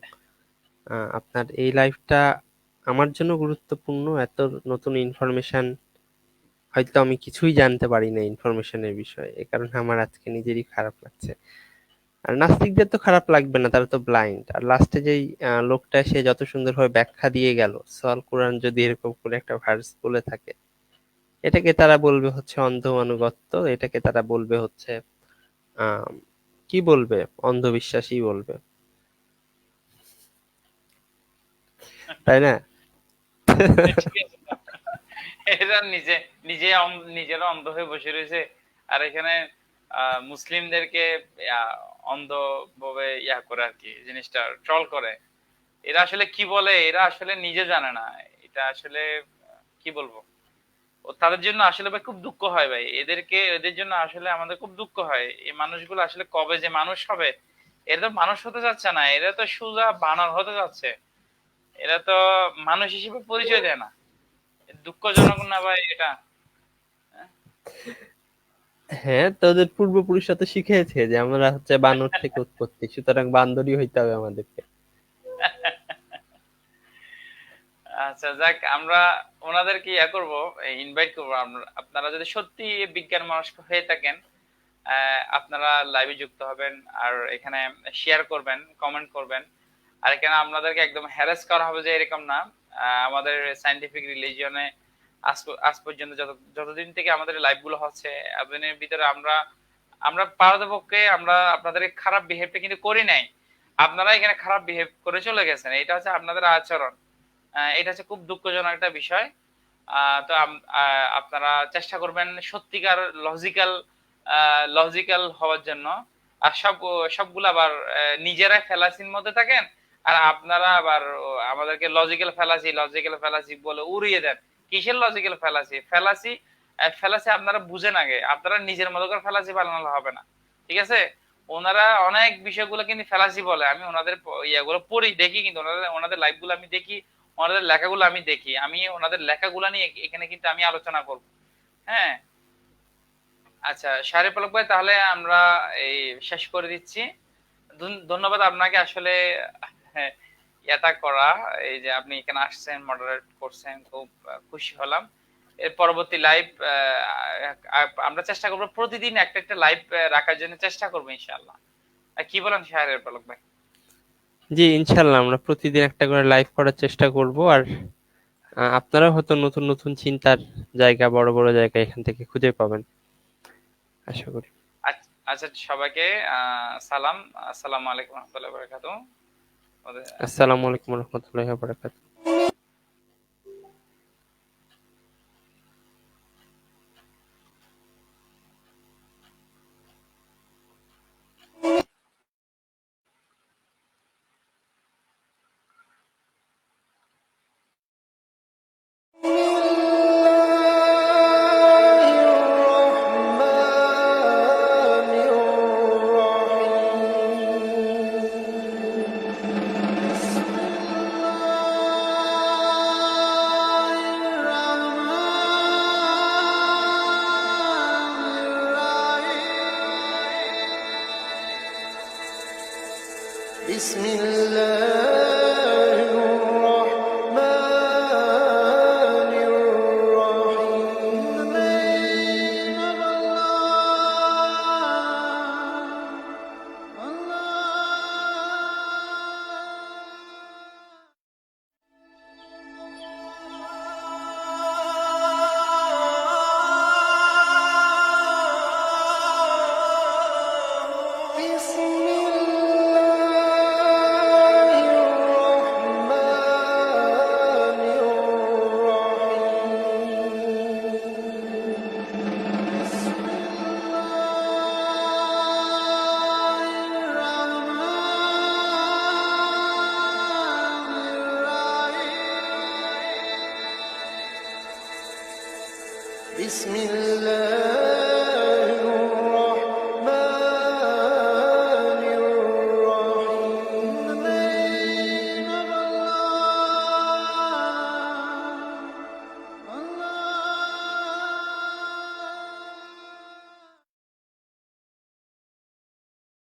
আপনার এই লাইভটা আমার জন্য গুরুত্বপূর্ণ। এত নতুন ইনফরমেশন হয়তো আমি কিছুই জানতে পারি না ইনফরমেশনের বিষয়ে, এ কারণে আমার আজকে নিজেরই খারাপ লাগছে। আর নাস্তিকদের তো খারাপ লাগবে না, তারা তো ব্লাইন্ড। আর লাস্টে যেই লোকটা সে যত সুন্দরভাবে ব্যাখ্যা দিয়ে গেল, সল কোরআন যদি এরকম করে একটা ভার্স বলে থাকে, এটাকে তারা বলবে হচ্ছে অন্ধ আনুগত্য, এটাকে তারা বলবে হচ্ছে আহ কি বলবে, অন্ধবিশ্বাসই বলবে, তাই না? ঠিক আছে, এরা নিজেরা অন্ধ হয়ে বসে রয়েছে। আর এখানে মুসলিমদেরকে অন্ধ ভাবে করে আর কি, জিনিসটা ট্রল করে। এরা আসলে কি বলে, এরা আসলে নিজে জানে না। এটা আসলে কি বলবো, ও তাদের জন্য আসলে ভাই খুব দুঃখ হয় ভাই, এদের জন্য আসলে আমাদের খুব দুঃখ হয়। এই মানুষগুলো আসলে কবে যে মানুষ হবে। এরা তো মানুষ হতে যাচ্ছে না, এরা তো সোজা বানর হতে যাচ্ছে। এরা তো মানুষ হিসেবে পরিচয় দেয় না। দুঃখজনক না ভাই এটা? হ্যাঁ, তোদের পূর্বপুরুষরা তো শিখিয়েছে যে আমরা হচ্ছে বানর থেকে উৎপত্তি, সুতরাং বান্দরই হইতে হবে আমাদেরকে। আচ্ছা যাক, আমরা ওনাদেরকে করব, ইনভাইট করব। আপনারা যদি সত্যি বিজ্ঞান মনস্ক হয়ে থাকেন, আপনারা লাইভে যুক্ত হবেন, আর এখানে শেয়ার করবেন, কমেন্ট করবেন। আর এখানে আপনাদেরকে একদম হ্যারাস করা হবে যে এরকম না। আমাদের সায়েন্টিফিক রিলিজিয়নে আজ পর্যন্ত যতদিন থেকে আমাদের লাইভ গুলো হচ্ছে, এতদিনের ভিতরে আমরা আমরা পারতপক্ষে আমরা আপনাদের খারাপ বিহেভটা কিন্তু করি নাই। আপনারা এখানে খারাপ বিহেভ করে চলে গেছেন, এটা হচ্ছে আপনাদের আচরণ। এটা হচ্ছে খুব দুঃখজনক একটা বিষয়। তো আপনারা চেষ্টা করবেন সত্যিকার লজিক্যাল হওয়ার জন্য। আর সবগুলো আবার নিজেরাই ফ্যালাসির মধ্যে থাকেন, আর আপনারা আবার আমাদেরকে লজিক্যাল ফ্যালাসি বলে উড়িয়ে দেন। কিসের লজিক্যাল ফ্যালাসি? ফ্যালাসি আপনারা বুঝেন আগে, আপনারা নিজের মতো করে ফ্যালাসি বানালে হবে না, ঠিক আছে? ওনারা অনেক বিষয়গুলো কিন্তু ফ্যালাসি বলে, আমি ওনাদের ইয়াগুলো পড়ি, দেখি, কিন্তু ওনাদের লাইভ গুলো আমি দেখি, ওনাদের লেখাগুলো আমি দেখি, আমি ওনাদের লেখাগুলো নিয়ে এখানে কিন্তু আমি আলোচনা করব। হ্যাঁ, আচ্ছা শাহরি পলক ভাই, তাহলে আমরা এই শেষ করে দিচ্ছি। ধন্যবাদ আপনাকে আসলে, হ্যাঁ, এটা করা, এই যে আপনি এখানে আসছেন, মডারেট করছেন, খুব খুশি হলাম। এর পরবর্তী লাইভ আমরা চেষ্টা করব প্রতিদিন একটা একটা লাইভ রাখার জন্য চেষ্টা করবো ইনশাআল্লাহ। কি বলেন শাহরি পলক ভাই? জি, ইনশাল্লাহ আমরা প্রতিদিন একটা করে লাইভ করার চেষ্টা করব। আর আপনারা হয়তো নতুন নতুন চিন্তার জায়গা, বড় বড় জায়গা এখান থেকে খুঁজে পাবেন, আশা করি। আচ্ছা আচ্ছা, সবাইকে সালাম। আসসালামু আলাইকুম ওয়া রাহমাতুল্লাহি ওয়া বারাকাতুহু। আসসালামু আলাইকুম রহমতুল্লাহি ওয়া বারাকাতুহু। بسم الله الرحمن الرحيم. بسم الله